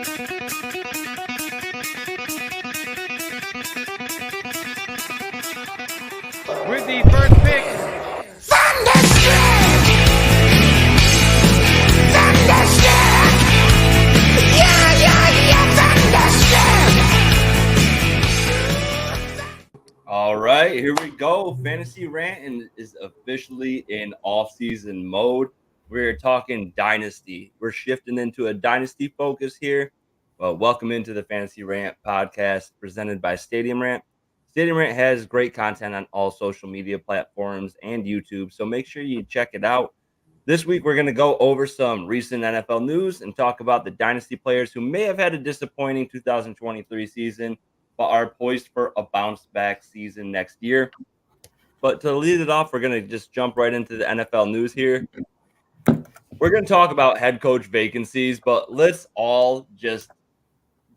With the first pick, Thunderstruck! Thunderstruck! Yeah, Thunderstruck! All right, here we go. Fantasy Rant is officially in off-season mode. We're talking Dynasty. We're shifting into a Dynasty focus here. Well, welcome into the Fantasy Rant podcast presented by Stadium Rant. Stadium Rant has great content on all social media platforms and YouTube, so make sure you check it out. This week, we're going to go over some recent NFL news and talk about the Dynasty players who may have had a disappointing 2023 season, but are poised for a bounce-back season next year. But to lead it off, we're going to just jump right into the NFL news here. We're going to talk about head coach vacancies, but let's all just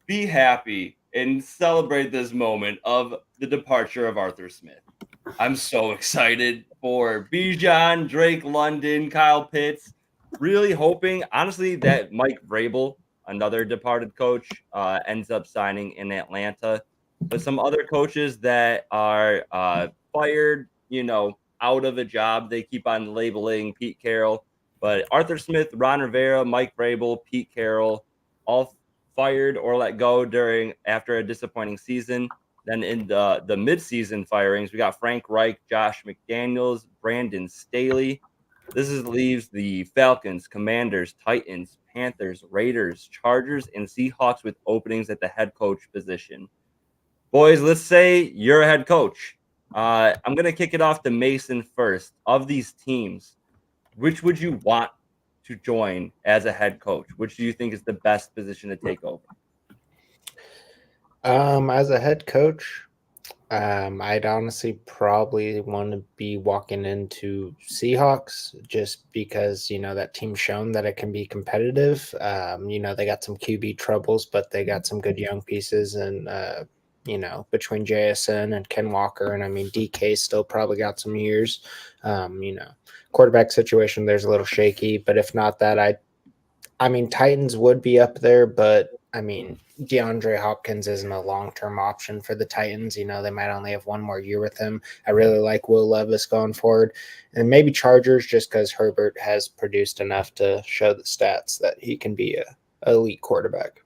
be happy and celebrate this moment of the departure of Arthur Smith. I'm so excited for Bijan, Drake London, Kyle Pitts. Really hoping, honestly, that Mike Vrabel, another departed coach, ends up signing in Atlanta. But some other coaches that are fired, out of a job, they keep on labeling Pete Carroll. But Arthur Smith, Ron Rivera, Mike Vrabel, Pete Carroll, all fired or let go after a disappointing season. Then in the mid-season firings, we got Frank Reich, Josh McDaniels, Brandon Staley. This leaves the Falcons, Commanders, Titans, Panthers, Raiders, Chargers, and Seahawks with openings at the head coach position. Boys, let's say you're a head coach. I'm going to kick it off to Mason first. Of these teams, which would you want to join as a head coach? Which do you think is the best position to take over? As a head coach, I'd honestly probably want to be walking into Seahawks just because, that team's shown that it can be competitive. They got some QB troubles, but they got some good young pieces and, between JSN and Ken Walker. And I mean, DK still probably got some years. Quarterback situation, there's a little shaky, but if not that, Titans would be up there, but DeAndre Hopkins isn't a long-term option for the Titans. They might only have one more year with him. I really like Will Levis going forward. And maybe Chargers just because Herbert has produced enough to show the stats that he can be an elite quarterback.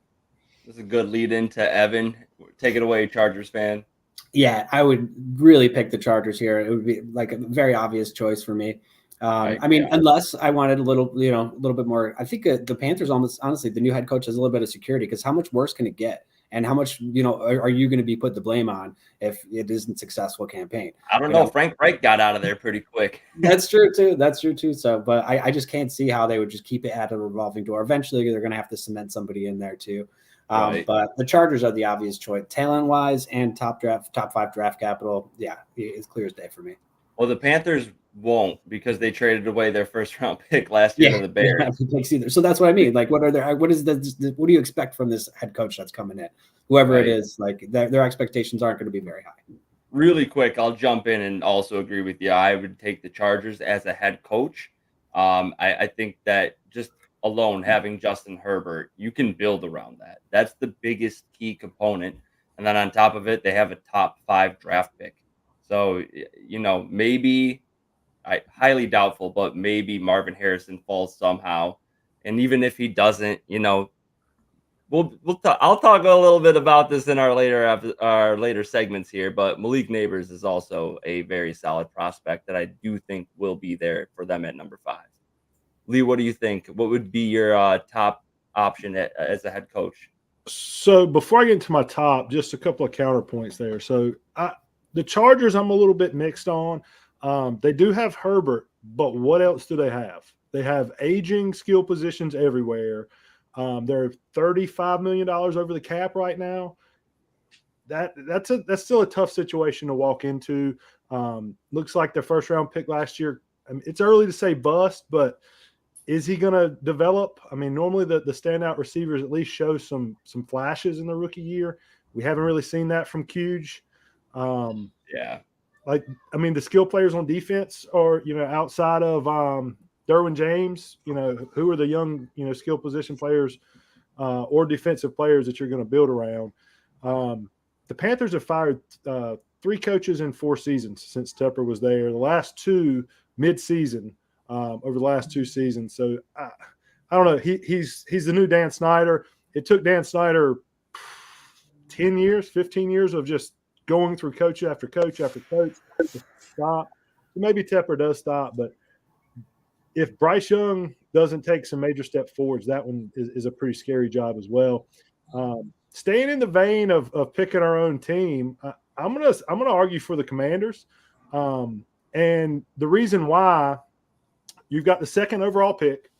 This is a good lead into Evan. Take it away, Chargers fan. Yeah, I would really pick the Chargers here. It would be like a very obvious choice for me. Unless I wanted a little bit more. I think the Panthers honestly, the new head coach has a little bit of security because how much worse can it get? And how much, are you going to be put the blame on if it isn't a successful campaign? I don't know. Frank Reich got out of there pretty quick. That's true too. So, but I just can't see how they would just keep it at a revolving door. Eventually, they're going to have to cement somebody in there too. Right. But the Chargers are the obvious choice, talent-wise and top 5 draft capital. Yeah, it's clear as day for me. Well, the Panthers won't because they traded away their first-round pick last year to the Bears. Either. So that's what I mean. Like, what do you expect from this head coach that's coming in? Whoever it is, like their expectations aren't going to be very high. Really quick, I'll jump in and also agree with you. I would take the Chargers as a head coach. I think that just alone having Justin Herbert, you can build around that. That's the biggest key component. And then on top of it, they have a top 5 draft pick. So, maybe highly doubtful, but maybe Marvin Harrison falls somehow. And even if he doesn't, I'll talk a little bit about this in our later segments here, but Malik Neighbors is also a very solid prospect that I do think will be there for them at number 5. Lee, what do you think? What would be your top option as a head coach? So before I get into my top, just a couple of counterpoints there. So the Chargers, I'm a little bit mixed on. They do have Herbert, but what else do they have? They have aging skill positions everywhere. They're $35 million over the cap right now. That's still a tough situation to walk into. Looks like their first round pick last year. It's early to say bust, but is he going to develop? Normally the standout receivers at least show some flashes in the rookie year. We haven't really seen that from Cuge. Yeah. The skill players on defense are, outside of Derwin James, who are the young, skill position players or defensive players that you're going to build around. The Panthers have fired 3 coaches in 4 seasons since Tepper was there. The last 2 mid-season over the last 2 seasons. So I don't know. He's the new Dan Snyder. It took Dan Snyder 10 years, 15 years of just going through coach after coach after coach to stop. Maybe Tepper does stop, but if Bryce Young doesn't take some major steps forwards, that one is a pretty scary job as well. Staying in the vein of picking our own team, I'm gonna argue for the Commanders, and the reason why, you've got the 2nd overall pick,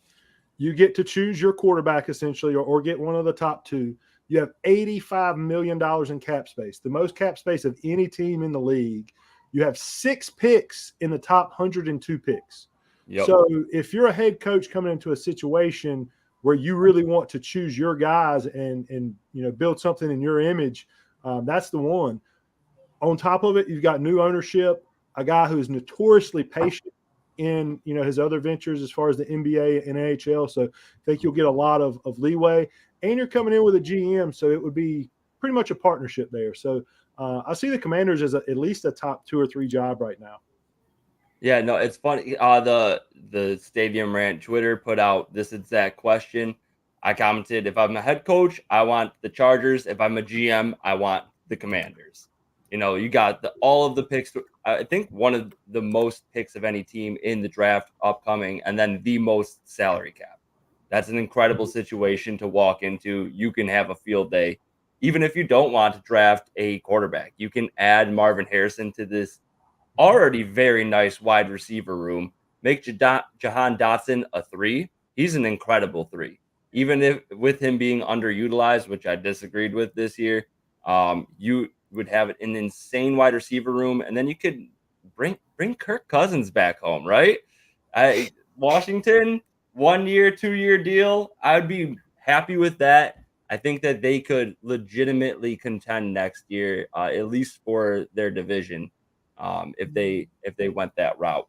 you get to choose your quarterback essentially, or get one of the top 2. You have $85 million in cap space, the most cap space of any team in the league. You have 6 picks in the top 102 picks. Yep. So if you're a head coach coming into a situation where you really want to choose your guys and build something in your image, that's the one. On top of it, you've got new ownership, a guy who's notoriously patient in his other ventures as far as the NBA and NHL. So I think you'll get a lot of leeway. And you're coming in with a GM, so it would be pretty much a partnership there. So I see the Commanders as at least a top 2 or 3 job right now. Yeah, no, it's funny. The Stadium Rant Twitter put out this exact question. I commented, if I'm a head coach, I want the Chargers. If I'm a GM, I want the Commanders. You got all of the picks. I think one of the most picks of any team in the draft upcoming, and then the most salary cap. That's an incredible situation to walk into. You can have a field day. Even if you don't want to draft a quarterback, you can add Marvin Harrison to this already very nice wide receiver room. Make Jahan Dotson a 3. He's an incredible 3. Even if with him being underutilized, which I disagreed with this year, you would have an insane wide receiver room, and then you could bring Kirk Cousins back home, right? Washington, 1 year, 2 year deal. I'd be happy with that. I think that they could legitimately contend next year, at least for their division, if they went that route.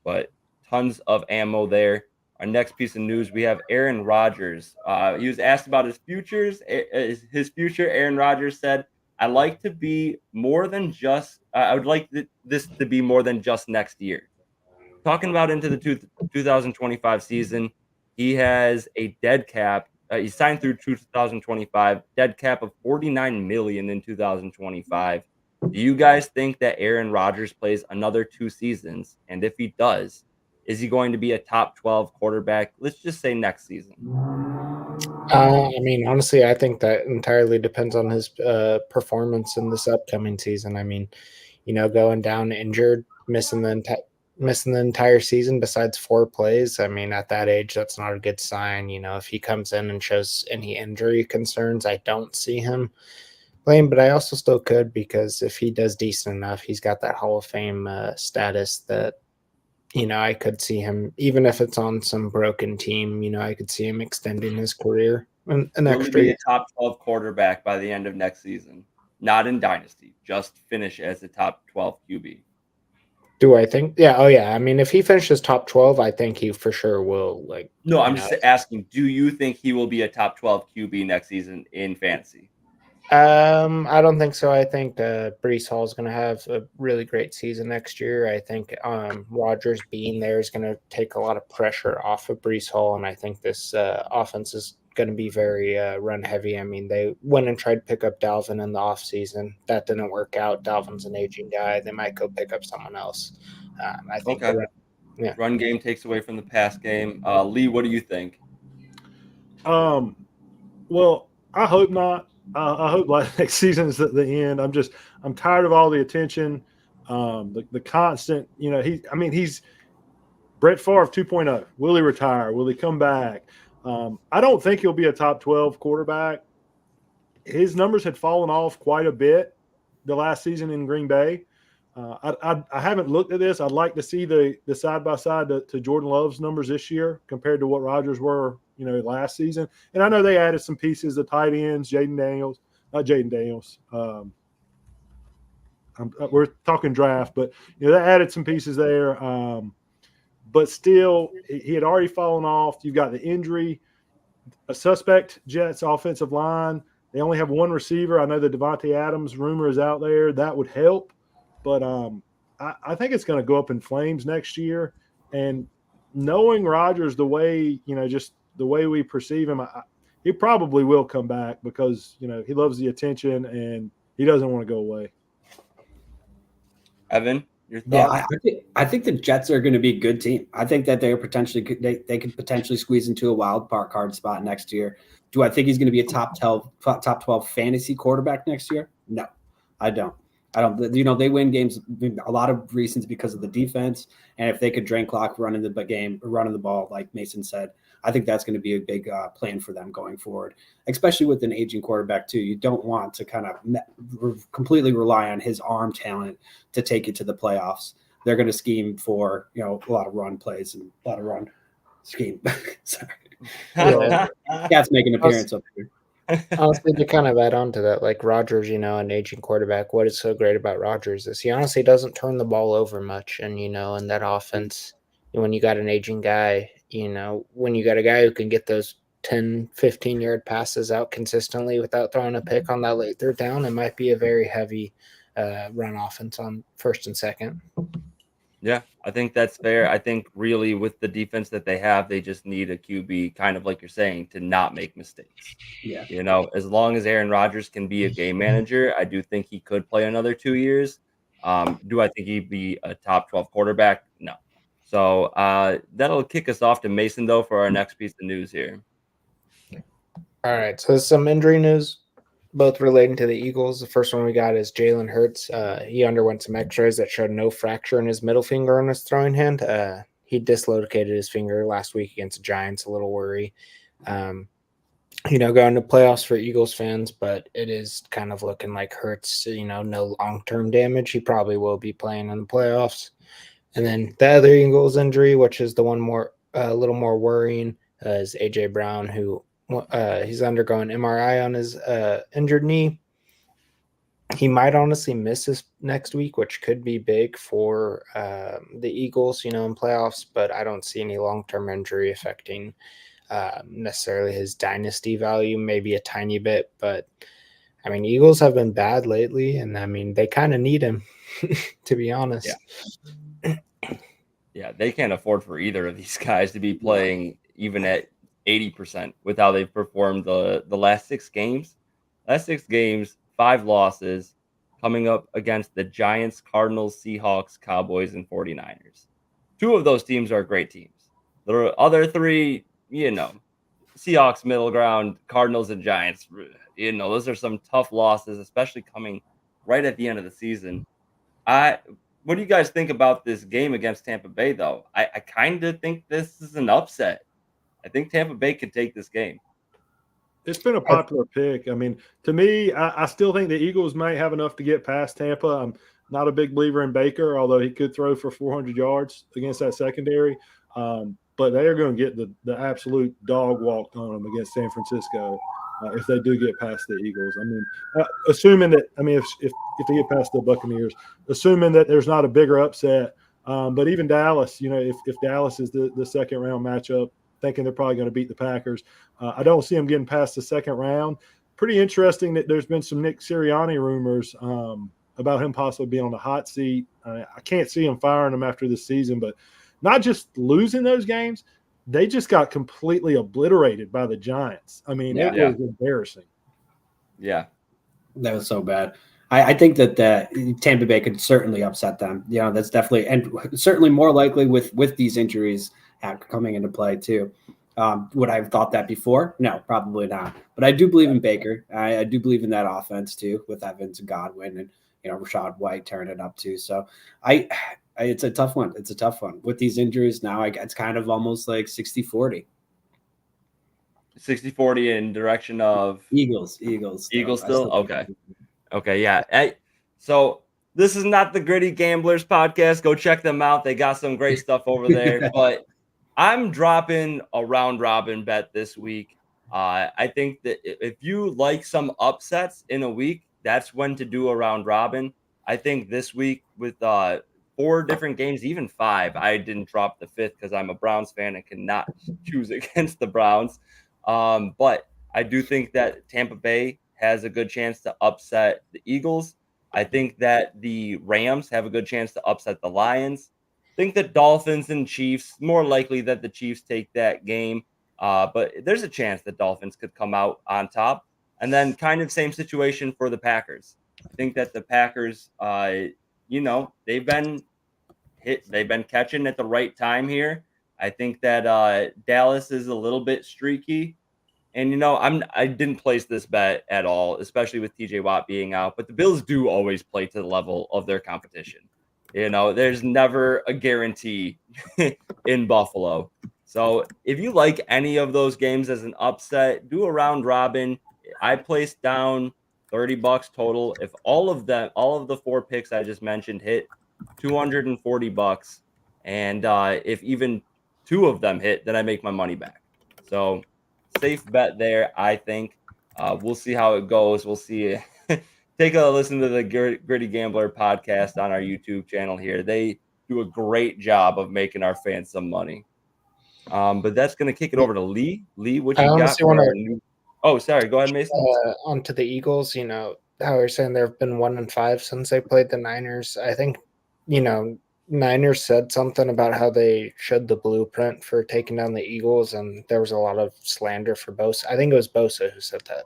But tons of ammo there. Our next piece of news, we have Aaron Rodgers. He was asked about his future. Aaron Rodgers said, "I like to be more than just. I would like this to be more than just next year." Talking about into the 2025 season, he has a dead cap. He signed through 2025, dead cap of $49 million in 2025. Do you guys think that Aaron Rodgers plays another 2 seasons? And if he does, is he going to be a top 12 quarterback? Let's just say next season. Honestly, I think that entirely depends on his performance in this upcoming season. Going down injured, missing the entire season besides 4 plays. At that age, that's not a good sign. If he comes in and shows any injury concerns, I don't see him playing, but I also still could, because if he does decent enough, he's got that Hall of Fame status that, I could see him, even if it's on some broken team, I could see him extending his career an extra be a top 12 quarterback by the end of next season, not in Dynasty, just finish as a top 12 QB. Do I think? Yeah. Oh, yeah. If he finishes top 12, I think he for sure will. No, I'm just asking, do you think he will be a top 12 QB next season in fantasy? I don't think so. I think Breece Hall is going to have a really great season next year. I think Rodgers being there is going to take a lot of pressure off of Breece Hall, and I think this offense is going to be very run heavy. They went and tried to pick up Dalvin in the offseason. That didn't work out. Dalvin's an aging guy. They might go pick up someone else. I think run game takes away from the pass game. Lee, what do you think? Well, I hope not. I hope next season is at the end. I'm tired of all the attention, the constant. He's Brett Favre 2.0. Will he retire? Will he come back? I don't think he'll be a top 12 quarterback. His numbers had fallen off quite a bit the last season in Green Bay. I haven't looked at this. I'd like to see the side by side to Jordan Love's numbers this year compared to what Rodgers were, last season. And I know they added some pieces, the tight ends, not Jaden Daniels. We're talking draft, but they added some pieces there. But still, he had already fallen off. You've got the injury. a suspect Jets offensive line. They only have one receiver. I know the Devontae Adams rumor is out there. That would help. But I think it's going to go up in flames next year. And knowing Rodgers the way, just the way we perceive him, he probably will come back because, he loves the attention and he doesn't want to go away. Evan, your Yeah, thoughts? I think the Jets are going to be a good team. I think that they could potentially squeeze into a wild card spot next year. Do I think he's going to be a top 12 fantasy quarterback next year? No, I don't. They win games a lot of reasons because of the defense, and if they could drain clock running the ball, like Mason said, I think that's going to be a big plan for them going forward, especially with an aging quarterback too. You don't want to kind of completely rely on his arm talent to take you to the playoffs. They're going to scheme for a lot of run plays and a lot of run scheme. Sorry, Cat's making an appearance up here. Honestly, to kind of add on to that, like Rodgers, an aging quarterback, what is so great about Rodgers is he honestly doesn't turn the ball over much. And, in that offense, when you got an aging guy, when you got a guy who can get those 10, 15-yard passes out consistently without throwing a pick on that late third down, it might be a very heavy run offense on first and second. Yeah, I think that's fair. I think really with the defense that they have, they just need a QB, kind of like you're saying, to not make mistakes. Yeah. As long as Aaron Rodgers can be a game manager, I do think he could play another 2 years. Do I think he'd be a top 12 quarterback? No. So that'll kick us off to Mason, though, for our next piece of news here. All right, so some injury news, both relating to the Eagles. The first one we got is Jalen Hurts. He underwent some x-rays that showed no fracture in his middle finger on his throwing hand. He dislocated his finger last week against the Giants, a little worry. Going to playoffs for Eagles fans, but it is kind of looking like Hurts, no long-term damage. He probably will be playing in the playoffs. And then the other Eagles injury, which is the one a little more worrying, is A.J. Brown, who he's undergoing MRI on his injured knee. He might honestly miss this next week, which could be big for the Eagles, in playoffs, but I don't see any long-term injury affecting necessarily his dynasty value, maybe a tiny bit. But, Eagles have been bad lately, and, they kind of need him, to be honest. Yeah, they can't afford for either of these guys to be playing even at 80% with how they've performed the last 6 games. Last 6 games, 5 losses, coming up against the Giants, Cardinals, Seahawks, Cowboys, and 49ers. 2 of those teams are great teams. The other 3, Seahawks, middle ground, Cardinals, and Giants, those are some tough losses, especially coming right at the end of the season. What do you guys think about this game against Tampa Bay, though? I kind of think this is an upset. I think Tampa Bay could take this game. It's been a popular pick. To me, I still think the Eagles might have enough to get past Tampa. I'm not a big believer in Baker, although he could throw for 400 yards against that secondary. But they are going to get the absolute dog walked on them against San Francisco if they do get past the Eagles. Assuming that if they get past the Buccaneers, assuming that there's not a bigger upset. But even Dallas, if Dallas is the second round matchup, thinking they're probably going to beat the Packers. I don't see them getting past the second round. Pretty interesting that there's been some Nick Sirianni rumors about him possibly being on the hot seat. I can't see him firing him after this season, but not just losing those games, they just got completely obliterated by the Giants. It was embarrassing. Yeah. That was so bad. I think that Tampa Bay could certainly upset them. That's definitely, and certainly more likely with these injuries coming into play too. Would I have thought that before? No, probably not. But I do believe in Baker. I do believe in that offense too, with Evans and Godwin and Rashad White tearing it up too. So it's a tough one. It's a tough one with these injuries now. It's kind of almost like 60-40. 60-40 in direction of Eagles. Eagles still? Okay, yeah. So this is not the Gritty Gamblers podcast. Go check them out. They got some great stuff over there. But I'm dropping a round robin bet this week. I think that if you like some upsets in a week, that's when to do a round robin. I think this week with 4 different games, even 5, I didn't drop the 5th because I'm a Browns fan and cannot choose against the Browns. But I do think that Tampa Bay has a good chance to upset the Eagles. I think that the Rams have a good chance to upset the Lions. I think that Dolphins and Chiefs, more likely that the Chiefs take that game. But there's a chance that Dolphins could come out on top. And then kind of same situation for the Packers. I think that the Packers, they've been catching at the right time here. I think that Dallas is a little bit streaky. And I didn't place this bet at all, especially with TJ Watt being out. But the Bills do always play to the level of their competition. There's never a guarantee in Buffalo. So if you like any of those games as an upset, do a round robin. I placed down $30 total. If all of the 4 picks I just mentioned hit, $240. And if even 2 of them hit, then I make my money back. So safe bet there, I think. We'll see how it goes. We'll see. Take a listen to the Gritty Gambler podcast on our YouTube channel here. They do a great job of making our fans some money. But that's going to kick it over to Lee. Lee, what you got? Oh, sorry. Go ahead, Mason. Onto the Eagles, how you're saying they've been 1-5 since they played the Niners. I think, Niners said something about how they showed the blueprint for taking down the Eagles, and there was a lot of slander for Bosa. I think it was Bosa who said that.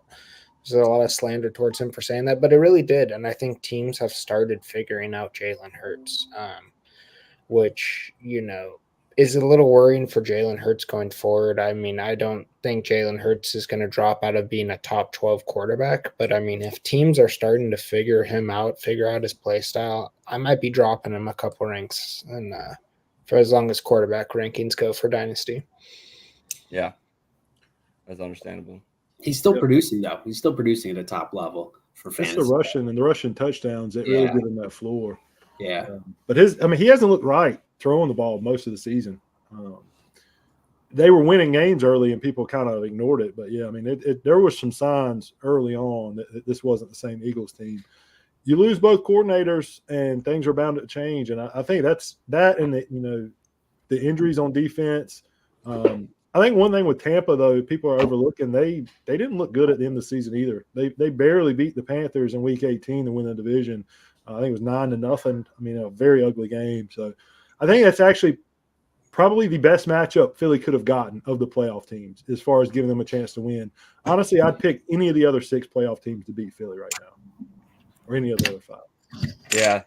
There's a lot of slander towards him for saying that, but it really did. And I think teams have started figuring out Jalen Hurts, which, is a little worrying for Jalen Hurts going forward. I mean, I don't think Jalen Hurts is going to drop out of being a top 12 quarterback, but I mean, if teams are starting to figure out his play style, I might be dropping him a couple ranks, and for as long as quarterback rankings go for Dynasty. Yeah, that's understandable. He's still producing, though. He's still producing at a top level for fantasy. It's the rushing touchdowns that really give him that floor. Yeah. But he hasn't looked right throwing the ball most of the season. They were winning games early and people kind of ignored it. But, yeah, I mean, there was some signs early on that this wasn't the same Eagles team. You lose both coordinators and things are bound to change. And I think that's that, and the injuries on defense. I think one thing with Tampa, though, people are overlooking, they didn't look good at the end of the season either. They barely beat the Panthers in Week 18 to win the division. I think it was 9-0. I mean, a very ugly game. So I think that's actually probably the best matchup Philly could have gotten of the playoff teams as far as giving them a chance to win. Honestly, I'd pick any of the other 6 playoff teams to beat Philly right now, or any of the other 5. Yeah.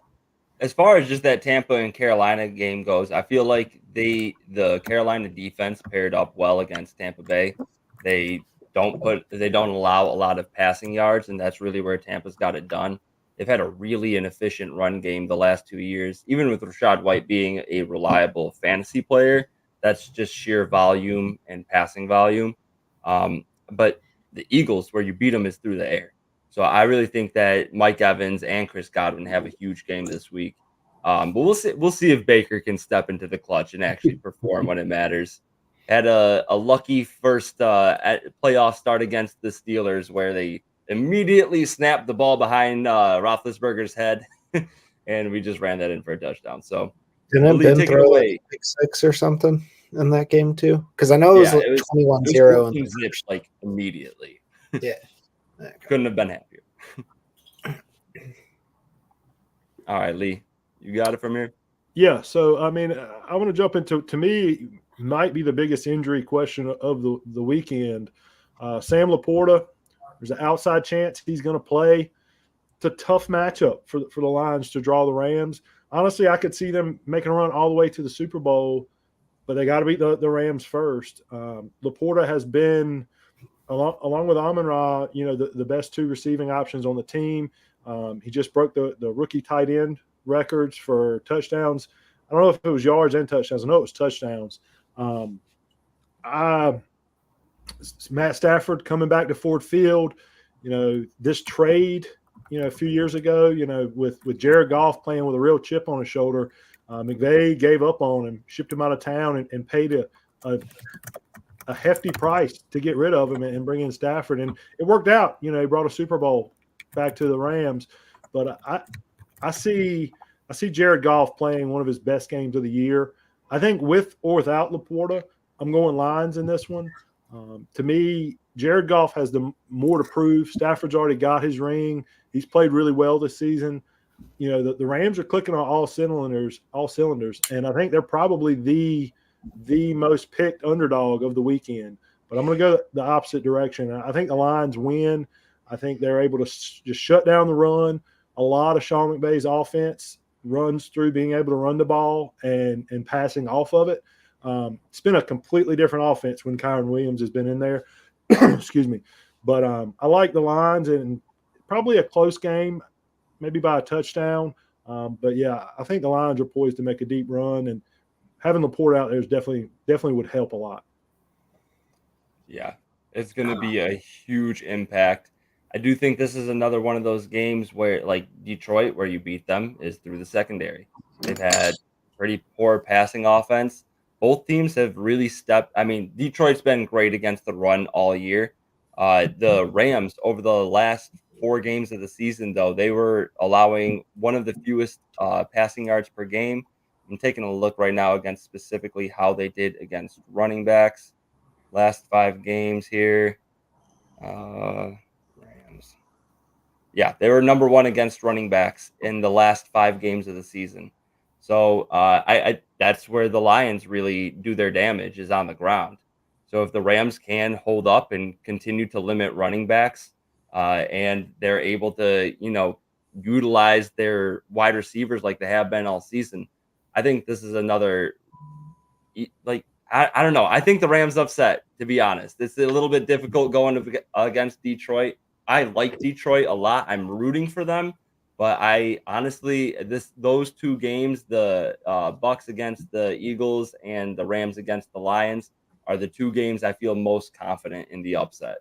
As far as just that Tampa and Carolina game goes, I feel like the Carolina defense paired up well against Tampa Bay. They don't allow a lot of passing yards, and that's really where Tampa's got it done. They've had a really inefficient run game the last 2 years, even with Rachaad White being a reliable fantasy player. That's just sheer volume and passing volume. But the Eagles, where you beat them, is through the air. So I really think that Mike Evans and Chris Godwin have a huge game this week. But we'll see if Baker can step into the clutch and actually perform when it matters. Had a lucky first playoff start against the Steelers where they immediately snapped the ball behind Roethlisberger's head, and we just ran that in for a touchdown. So didn't Ben throw like 6 or something in that game too? Because I know it was 21-0 and zipped like immediately. Yeah. Couldn't have been happier. All right, Lee, you got it from here? Yeah, so, I mean, I want to jump into, to me, might be the biggest injury question of the weekend. Sam Laporta, there's an outside chance he's going to play. It's a tough matchup for the Lions to draw the Rams. Honestly, I could see them making a run all the way to the Super Bowl, but they got to beat the Rams first. Laporta has been – along with Amon-Ra, the best 2 receiving options on the team. He just broke the rookie tight end records for touchdowns. I don't know if it was yards and touchdowns. I know it was touchdowns. Matt Stafford coming back to Ford Field. This trade, a few years ago, with Jared Goff playing with a real chip on his shoulder, McVay gave up on him, shipped him out of town, and paid a hefty price to get rid of him and bring in Stafford. And it worked out. He brought a Super Bowl back to the Rams. But I see Jared Goff playing one of his best games of the year. I think with or without Laporta, I'm going Lions in this one. To me, Jared Goff has the more to prove. Stafford's already got his ring. He's played really well this season. You know, the Rams are clicking on all cylinders, and I think they're probably the most picked underdog of the weekend. But I'm going to go the opposite direction. I think the Lions win. I think they're able to just shut down the run. A lot of Sean McVay's offense runs through being able to run the ball and passing off of it. It's been a completely different offense when Kyron Williams has been in there. Excuse me. But I like the Lions, and probably a close game, maybe by a touchdown. But, yeah, I think the Lions are poised to make a deep run, and having Laporte out there is definitely would help a lot. Yeah, it's going to be a huge impact. I do think this is another one of those games where, like Detroit, where you beat them is through the secondary. They've had pretty poor passing offense. Both teams have really stepped. I mean, Detroit's been great against the run all year. The Rams, over the last 4 games of the season, though, they were allowing one of the fewest passing yards per game. I'm taking a look right now against specifically how they did against running backs. Last 5 games here. Rams. Yeah, they were number 1 against running backs in the last 5 games of the season. So I that's where the Lions really do their damage, is on the ground. So if the Rams can hold up and continue to limit running backs, and they're able to, utilize their wide receivers like they have been all season, I think this is another, like, I don't know. I think the Rams upset, to be honest. It's a little bit difficult going against Detroit. I like Detroit a lot. I'm rooting for them. But I honestly, those 2 games, the Bucks against the Eagles and the Rams against the Lions, are the 2 games I feel most confident in the upset.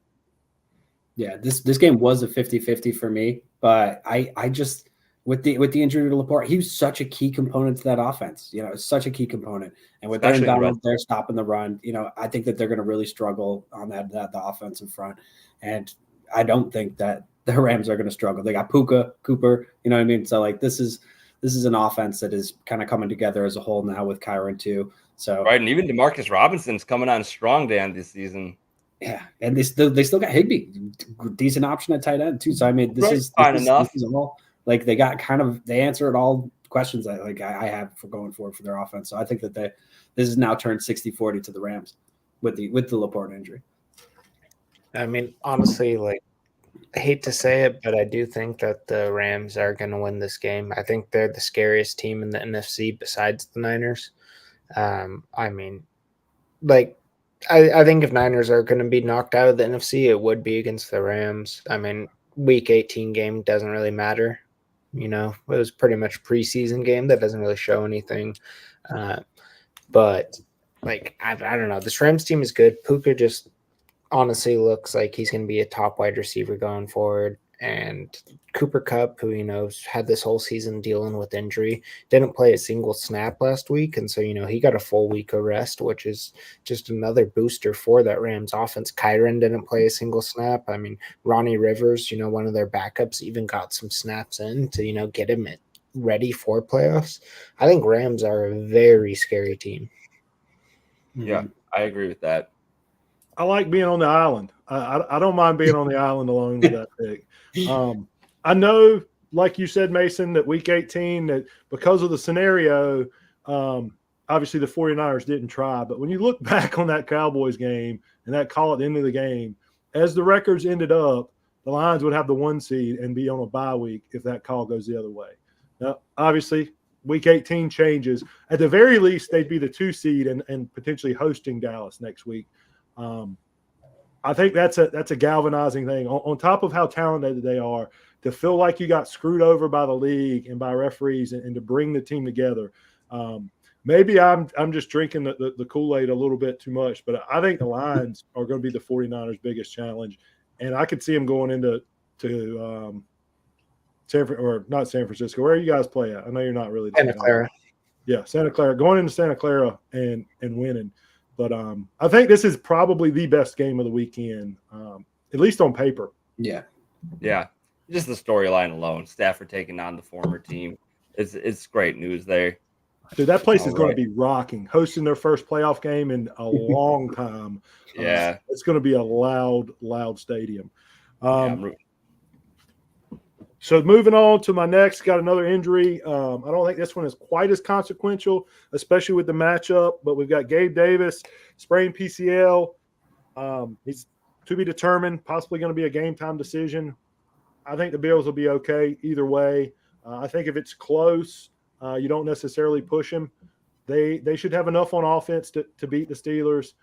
Yeah, this game was a 50-50 for me. But I just – with the injury to Laporte, he was such a key component to that offense. Such a key component. And with Aaron Donald there stopping the run, I think that they're going to really struggle on the offensive front. And I don't think that the Rams are going to struggle. They got Puka, Cooper, you know what I mean? So like this is an offense that is kind of coming together as a whole now with Kyron too. So right, and even Demarcus Robinson's coming on strong, Dan, this season. Yeah, and they still got Higbee, decent option at tight end too. So I mean, this is enough. This is all, like they answered all questions that I have for going forward for their offense. So I think that this has now turned 60-40 to the Rams with the Laporte injury. I mean, honestly, like, I hate to say it, but I do think that the Rams are going to win this game. I think they're the scariest team in the NFC besides the Niners. I mean, like, I think if Niners are going to be knocked out of the NFC, it would be against the Rams. I mean, Week 18 game doesn't really matter. It was pretty much a preseason game that doesn't really show anything. But, like, I don't know. This Rams team is good. Puka just honestly looks like he's going to be a top wide receiver going forward. And Cooper Kupp, who, had this whole season dealing with injury, didn't play a single snap last week. And so, he got a full week of rest, which is just another booster for that Rams offense. Kyron didn't play a single snap. I mean, Ronnie Rivers, one of their backups, even got some snaps in to, get him ready for playoffs. I think Rams are a very scary team. Yeah, I agree with that. I like being on the island. I don't mind being on the island alone with that pick. I know, like you said, Mason, that Week 18, that because of the scenario, obviously the 49ers didn't try. But when you look back on that Cowboys game and that call at the end of the game, as the records ended up, the Lions would have the 1 seed and be on a bye week if that call goes the other way. Now, obviously, Week 18 changes. At the very least, they'd be the 2 seed and potentially hosting Dallas next week. I think that's a galvanizing thing. On top of how talented they are, to feel like you got screwed over by the league and by referees and to bring the team together. Maybe I'm just drinking the Kool-Aid a little bit too much, but I think the Lions are going to be the 49ers' biggest challenge. And I could see them going into not San Francisco. Where you guys play at? I know you're not really Santa Clara. Yeah, Santa Clara. Going into Santa Clara and winning. But I think this is probably the best game of the weekend, at least on paper. Yeah. Yeah. Just the storyline alone. Stafford taking on the former team. It's great news there. Dude, that place is All going to right. be rocking, hosting their first playoff game in a long time. Yeah. It's going to be a loud stadium. Yeah, I'm rooting. So moving on to my next, got another injury. I don't think this one is quite as consequential, especially with the matchup, but we've got Gabe Davis, sprained PCL. He's to be determined, possibly going to be a game time decision. I think the Bills will be okay either way. I think if it's close, you don't necessarily push him. They should have enough on offense to beat the Steelers,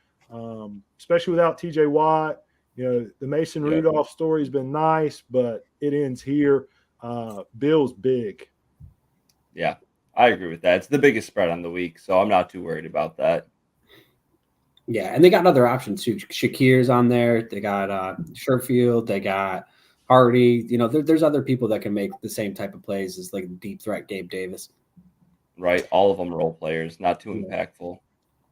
especially without TJ Watt. You know, the Mason Rudolph story has been nice, but it ends here. Bills big. Yeah, I agree with that. It's the biggest spread on the week, so I'm not too worried about that. Yeah, and they got other options too. Shakir's on there. They got Sherfield. They got Hardy. You know, there's other people that can make the same type of plays as like deep threat Gabe Davis. Right, all of them role players, not too impactful.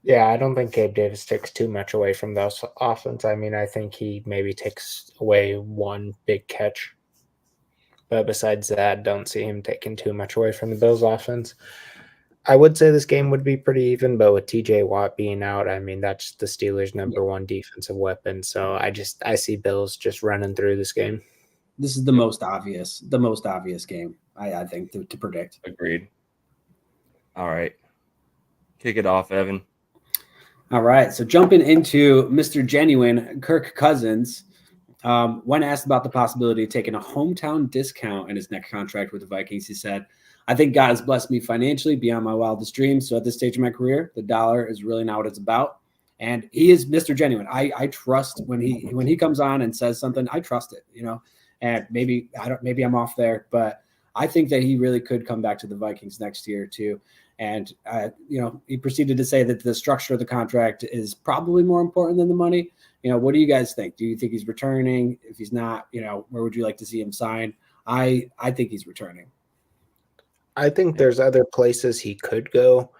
Yeah, I don't think Gabe Davis takes too much away from those offense. I mean, I think he maybe takes away one big catch. But besides that, don't see him taking too much away from the Bills offense. I would say this game would be pretty even, but with TJ Watt being out, I mean, that's the Steelers' number one defensive weapon. So I see Bills just running through this game. This is the most obvious game, I think, to predict. Agreed. All right. Kick it off, Evan. All right. So jumping into Mr. Genuine, Kirk Cousins, when asked about the possibility of taking a hometown discount in his next contract with the Vikings, he said, I think God has blessed me financially beyond my wildest dreams. So at this stage of my career, the dollar is really not what it's about. And he is Mr. Genuine. I trust when he comes on and says something, I trust it, you know, and maybe I'm off there, but I think that he really could come back to the Vikings next year too. And, you know, he proceeded to say that the structure of the contract is probably more important than the money. You know, what do you guys think? Do you think he's returning? If he's not, you know, where would you like to see him sign? I think he's returning. I think there's other places he could go,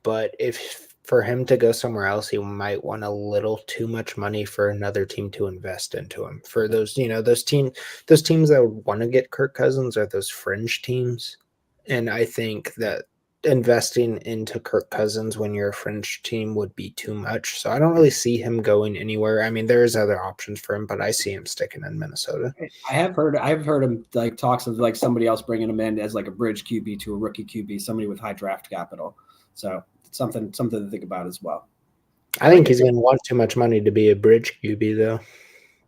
but if for him to go somewhere else, he might want a little too much money for another team to invest into him. For those, you know, those teams that would want to get Kirk Cousins are those fringe teams. And I think that investing into Kirk Cousins when you're a fringe team would be too much. So I don't really see him going anywhere. I mean, there's other options for him, but I see him sticking in Minnesota. I've heard him like talks of like somebody else bringing him in as like a bridge QB to a rookie QB, somebody with high draft capital. So it's something to think about as well. I think he's going to want too much money to be a bridge QB though.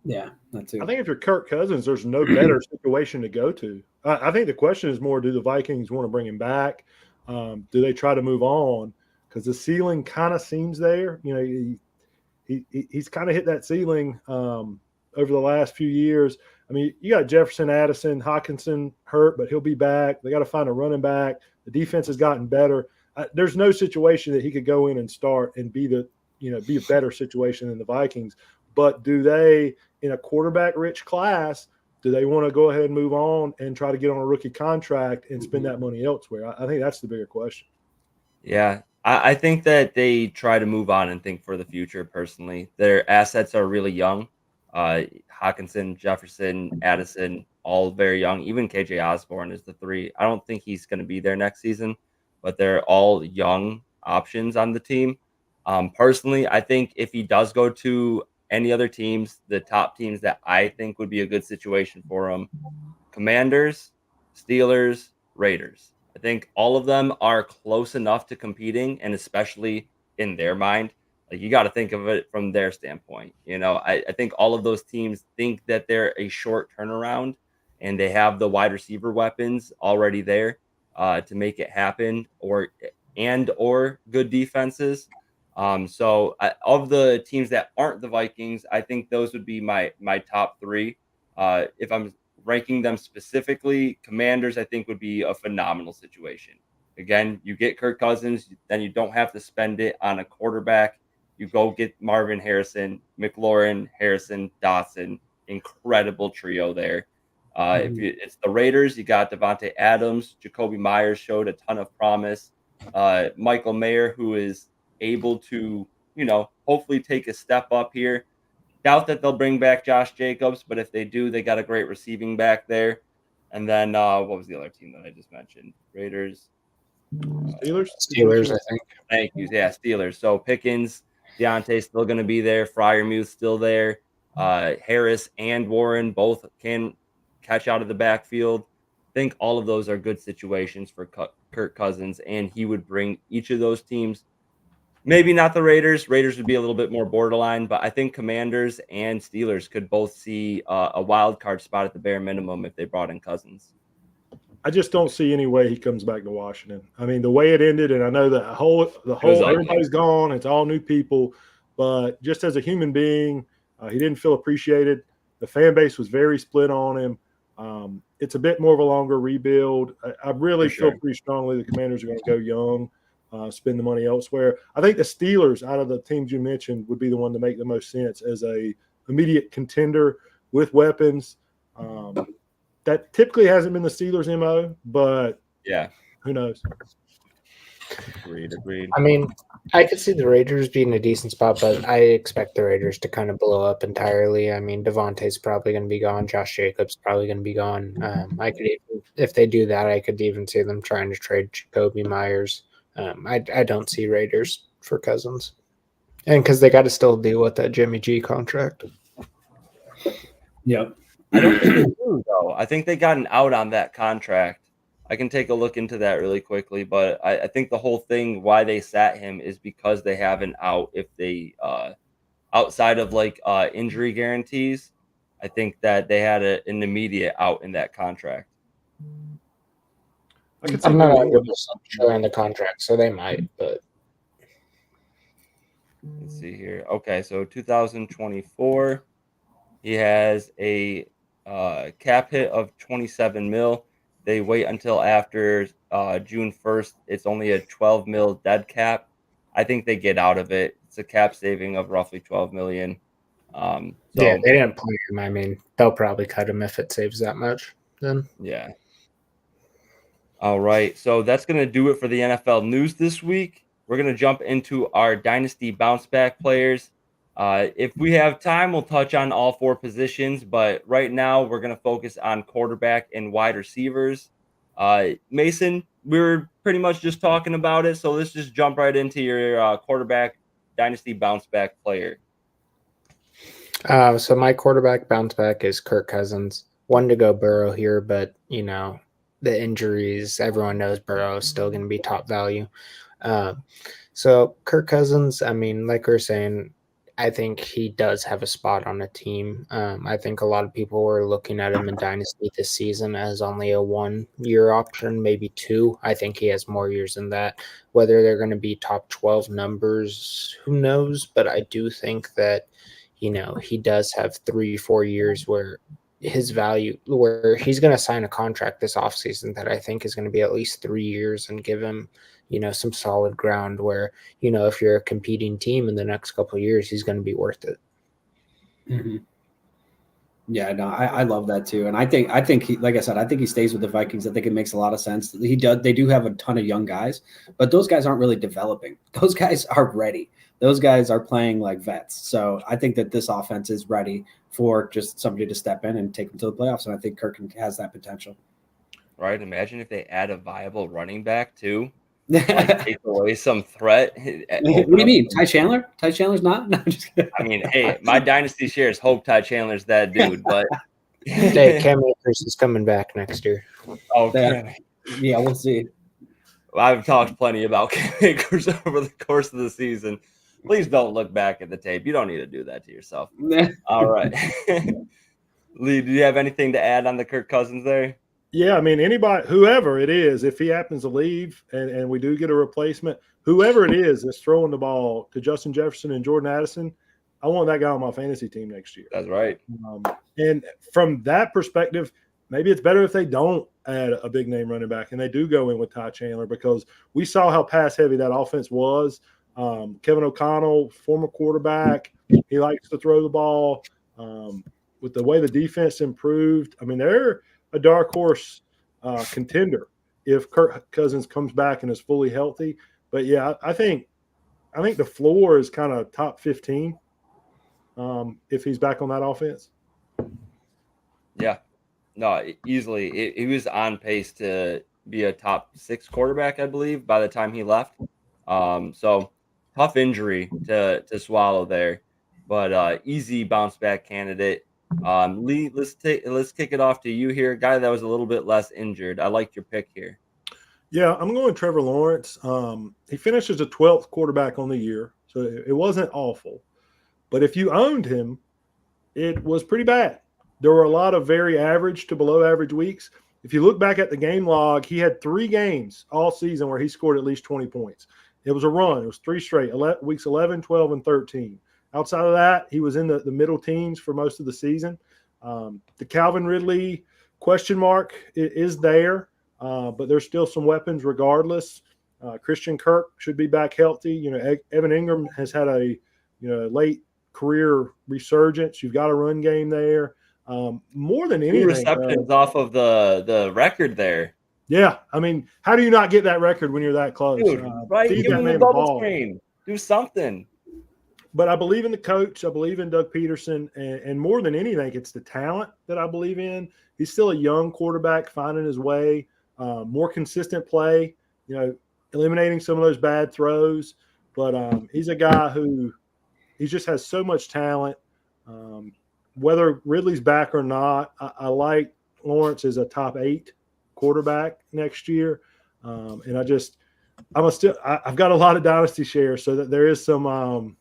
Yeah, that too. I think if you're Kirk Cousins, there's no better situation to go to. I think the question is more, do the Vikings want to bring him back? Do they try to move on? Because the ceiling kind of seems there. You know, he's kind of hit that ceiling over the last few years. I mean, you got Jefferson, Addison, Hawkinson hurt, but he'll be back. They got to find a running back. The defense has gotten better. There's no situation that he could go in and start and be a better situation than the Vikings. But do they, in a quarterback-rich class, do they want to go ahead and move on and try to get on a rookie contract and spend that money elsewhere? I think that's the bigger question. Yeah, I think that they try to move on and think for the future personally. Their assets are really young. Hawkinson, Jefferson, Addison, all very young. Even KJ Osborne is the three. I don't think he's going to be there next season, but they're all young options on the team. Personally, I think if he does go to any other teams, the top teams that I think would be a good situation for him, Commanders, Steelers, Raiders. I think all of them are close enough to competing, and especially in their mind, like you got to think of it from their standpoint. You know, I think all of those teams think that they're a short turnaround and they have the wide receiver weapons already there to make it happen, or good defenses. So of the teams that aren't the Vikings, I think those would be my top three. If I'm ranking them specifically, Commanders, I think, would be a phenomenal situation. Again, you get Kirk Cousins, then you don't have to spend it on a quarterback. You go get Marvin Harrison, McLaurin, Harrison, Dotson. Incredible trio there. If it's the Raiders, you got Devontae Adams. Jacoby Myers showed a ton of promise. Michael Mayer, who is able to, you know, hopefully take a step up here. Doubt that they'll bring back Josh Jacobs, but if they do, they got a great receiving back there. And then what was the other team that I just mentioned? Raiders. Steelers, I think. Thank you. Yeah, Steelers. So Pickens, Deontay still going to be there. Fryermuth still there. Harris and Warren both can catch out of the backfield. I think all of those are good situations for Kirk Cousins, and he would bring each of those teams. Maybe not the Raiders. Raiders would be a little bit more borderline, but I think Commanders and Steelers could both see a wild card spot at the bare minimum if they brought in Cousins. I just don't see any way he comes back to Washington. I mean, the way it ended, and I know the whole everybody's gone. It's all new people, but just as a human being, he didn't feel appreciated. The fan base was very split on him. It's a bit more of a longer rebuild. I really feel pretty strongly the Commanders are going to go young, spend the money elsewhere. I think the Steelers, out of the teams you mentioned, would be the one to make the most sense as a immediate contender with weapons. That typically hasn't been the Steelers' MO, but yeah, who knows? Agreed. I mean, I could see the Raiders being a decent spot, but I expect the Raiders to kind of blow up entirely. I mean, Devontae's probably going to be gone. Josh Jacobs probably going to be gone. I could even, if they do that, I could even see them trying to trade Jacoby Myers. I don't see Raiders for Cousins, and because they got to still deal with that Jimmy G contract. Yep. I don't think they do, though. I think they got an out on that contract. I can take a look into that really quickly, but I think the whole thing why they sat him is because they have an out. If they outside of like injury guarantees, I think that they had an immediate out in that contract. I'm not 100% sure on the contract, so they might, but let's see here. Okay, so 2024, he has a cap hit of 27 mil. They wait until after June 1st. It's only a 12 mil dead cap. I think they get out of it. It's a cap saving of roughly 12 million. Yeah, they didn't play him. I mean, they'll probably cut him if it saves that much. Then yeah. All right, so that's going to do it for the NFL news this week. We're going to jump into our Dynasty bounce back players. If we have time, we'll touch on all four positions, but right now we're going to focus on quarterback and wide receivers. Mason, we were pretty much just talking about it, so let's just jump right into your quarterback Dynasty bounce back player. So my quarterback bounce back is Kirk Cousins. One to go Burrow here, but you know the injuries. Everyone knows Burrow is still going to be top value. So Kirk Cousins, I mean, like we were saying, I think he does have a spot on a team. I think a lot of people were looking at him in Dynasty this season as only a 1 year option, maybe 2. I think he has more years than that. Whether they're going to be top 12 numbers, who knows? But I do think that, you know, he does have 3-4 years where his value, where he's going to sign a contract this offseason that I think is going to be at least 3 years and give him, you know, some solid ground where, you know, if you're a competing team in the next couple of years, he's going to be worth it. Mm-hmm. Yeah, no, I love that too. And I think he, like I said, I think he stays with the Vikings. I think it makes a lot of sense. They do have a ton of young guys, but those guys aren't really developing. Those guys are ready. Those guys are playing like vets. So I think that this offense is ready for just somebody to step in and take them to the playoffs. And I think Kirk has that potential. Right. Imagine if they add a viable running back too. Like take away some threat. What do you mean? Ty Chandler? Ty Chandler's not? No, I'm just kidding. I mean, hey, my dynasty shares hope Ty Chandler's that dude, but hey, Cam Akers is coming back next year. Okay. Yeah, we'll see. I've talked plenty about Cam Akers over the course of the season. Please don't look back at the tape. You don't need to do that to yourself. All right. Lee, do you have anything to add on the Kirk Cousins there? Yeah, I mean, anybody, whoever it is, if he happens to leave and we do get a replacement, whoever it is that's throwing the ball to Justin Jefferson and Jordan Addison, I want that guy on my fantasy team next year. That's right. And from that perspective, maybe it's better if they don't add a big name running back and they do go in with Ty Chandler, because we saw how pass heavy that offense was. Kevin O'Connell, former quarterback, he likes to throw the ball. With the way the defense improved, I mean, they're a dark horse contender if Kirk Cousins comes back and is fully healthy. But yeah, I think the floor is kind of top 15 if he's back on that offense. Yeah, no, easily. He was on pace to be a top 6 quarterback, I believe, by the time he left. So tough injury to swallow there, but easy bounce back candidate. Lee, let's kick it off to you here, guy that was a little bit less injured. I liked your pick here. Yeah, I'm going Trevor Lawrence. He finished as the 12th quarterback on the year, so it wasn't awful. But if you owned him, it was pretty bad. There were a lot of very average to below average weeks. If you look back at the game log, he had 3 games all season where he scored at least 20 points. It was a run. It was 3 straight, weeks 11, 12, and 13. Outside of that, he was in the middle teens for most of the season. The Calvin Ridley question mark is there, but there's still some weapons regardless. Christian Kirk should be back healthy. You know, Evan Ingram has had a late career resurgence. You've got a run game there. More than anything, 2 receptions off of the record there. Yeah, I mean, how do you not get that record when you're that close? Dude, right? Feed Give that him man the the double ball. screen. Do something. But I believe in the coach. I believe in Doug Peterson, and more than anything, it's the talent that I believe in. He's still a young quarterback finding his way, more consistent play, eliminating some of those bad throws. But he's a guy who he just has so much talent. Whether Ridley's back or not, I like Lawrence as a top 8 quarterback next year. And I've got a lot of dynasty shares, so that there is some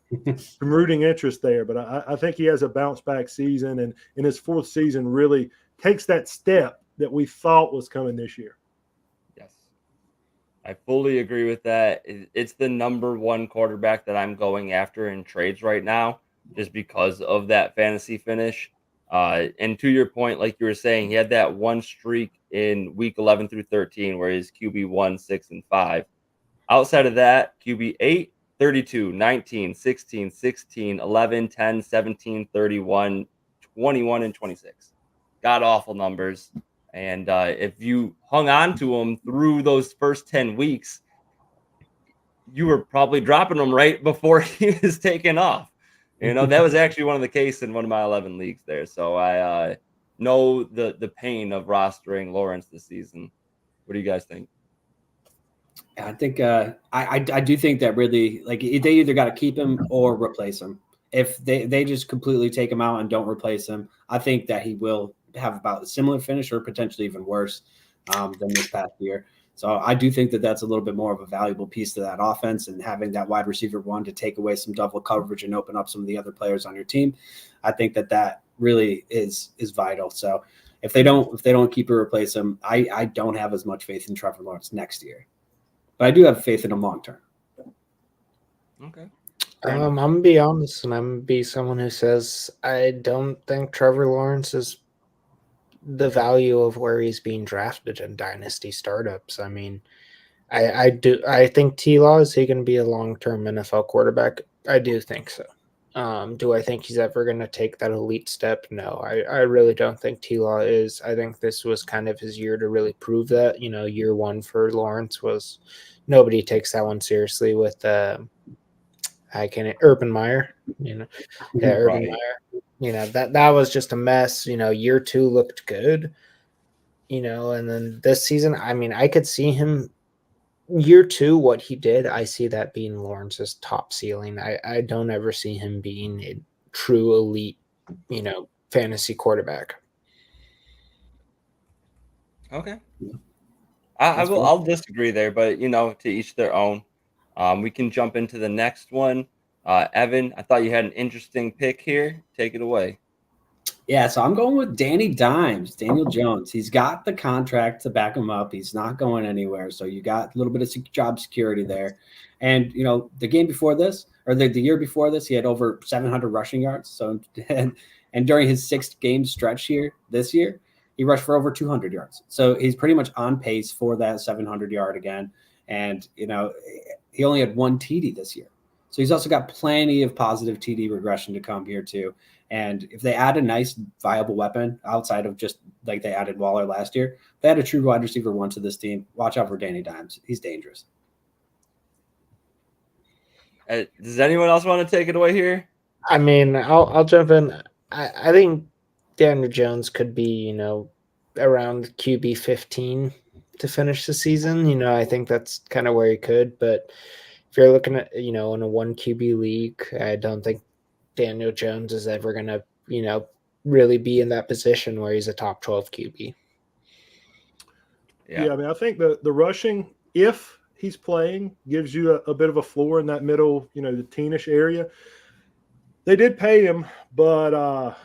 rooting interest there. But I think he has a bounce back season, and in his 4th season really takes that step that we thought was coming this year. Yes, I fully agree with that. It's the number 1 quarterback that I'm going after in trades right now, just because of that fantasy finish. And to your point, like you were saying, he had that one streak in week 11 through 13 where he's QB 1, 6, and 5. Outside of that, QB 8, 32, 19, 16, 16, 11, 10, 17, 31, 21, and 26. God awful numbers. And if you hung on to him through those first 10 weeks, you were probably dropping him right before he was taken off. That was actually one of the case in one of my 11 leagues there. So I know the pain of rostering Lawrence this season. What do you guys think? I think I do think that really, like, they either got to keep him or replace him. If they just completely take him out and don't replace him, I think that he will have about a similar finish or potentially even worse than this past year. So I do think that that's a little bit more of a valuable piece to that offense, and having that wide receiver 1 to take away some double coverage and open up some of the other players on your team. I think that really is vital. So if they don't keep or replace him, I don't have as much faith in Trevor Lawrence next year. But I do have faith in him long term. Okay. I'm gonna be honest, and I'm gonna be someone who says I don't think Trevor Lawrence is the value of where he's being drafted in dynasty startups. I mean, I think T-Law, is he going to be a long-term NFL quarterback? I do think so. Do I think he's ever going to take that elite step? No, I really don't think T-Law is. I think this was kind of his year to really prove that. Year 1 for Lawrence was nobody takes that one seriously with Urban Meyer. Urban Meyer. That was just a mess. Year 2 looked good. And then this season, I mean, I could see him. Year 2, what he did, I see that being Lawrence's top ceiling. I don't ever see him being a true elite, fantasy quarterback. Okay. I'll disagree there, but to each their own. We can jump into the next one. Evan, I thought you had an interesting pick here. Take it away. Yeah, so I'm going with Danny Dimes, Daniel Jones. He's got the contract to back him up. He's not going anywhere. So you got a little bit of job security there. And, the game before this, or the year before this, he had over 700 rushing yards. So, and during his 6-game stretch here, this year, he rushed for over 200 yards. So he's pretty much on pace for that 700 yard again. And, he only had 1 TD this year. So he's also got plenty of positive TD regression to come here too. And if they add a nice viable weapon outside of just like they added Waller last year, they had a true wide receiver 1 to this team. Watch out for Danny Dimes. He's dangerous. Does anyone else want to take it away here? I mean, I'll jump in. I think Daniel Jones could be, around QB 15 to finish the season. I think that's kind of where he could. But if you're looking at, in a 1 QB league, I don't think Daniel Jones is ever going to, really be in that position where he's a top 12 QB. Yeah, I mean, I think the rushing, if he's playing, gives you a bit of a floor in that middle, the teenish area. They did pay him, but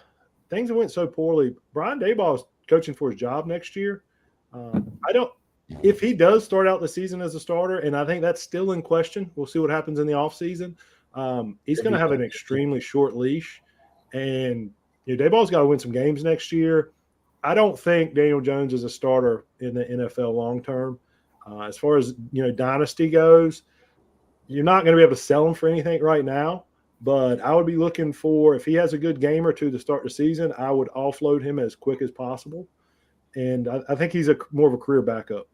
things went so poorly. Brian Daboll is coaching for his job next year. If he does start out the season as a starter, and I think that's still in question, we'll see what happens in the offseason. He's going to have an extremely short leash, and Daboll's got to win some games next year. I don't think Daniel Jones is a starter in the NFL long term. As far as dynasty goes, you're not going to be able to sell him for anything right now. But I would be looking for, if he has a good game or two to start the season, I would offload him as quick as possible. And I think he's more of a career backup.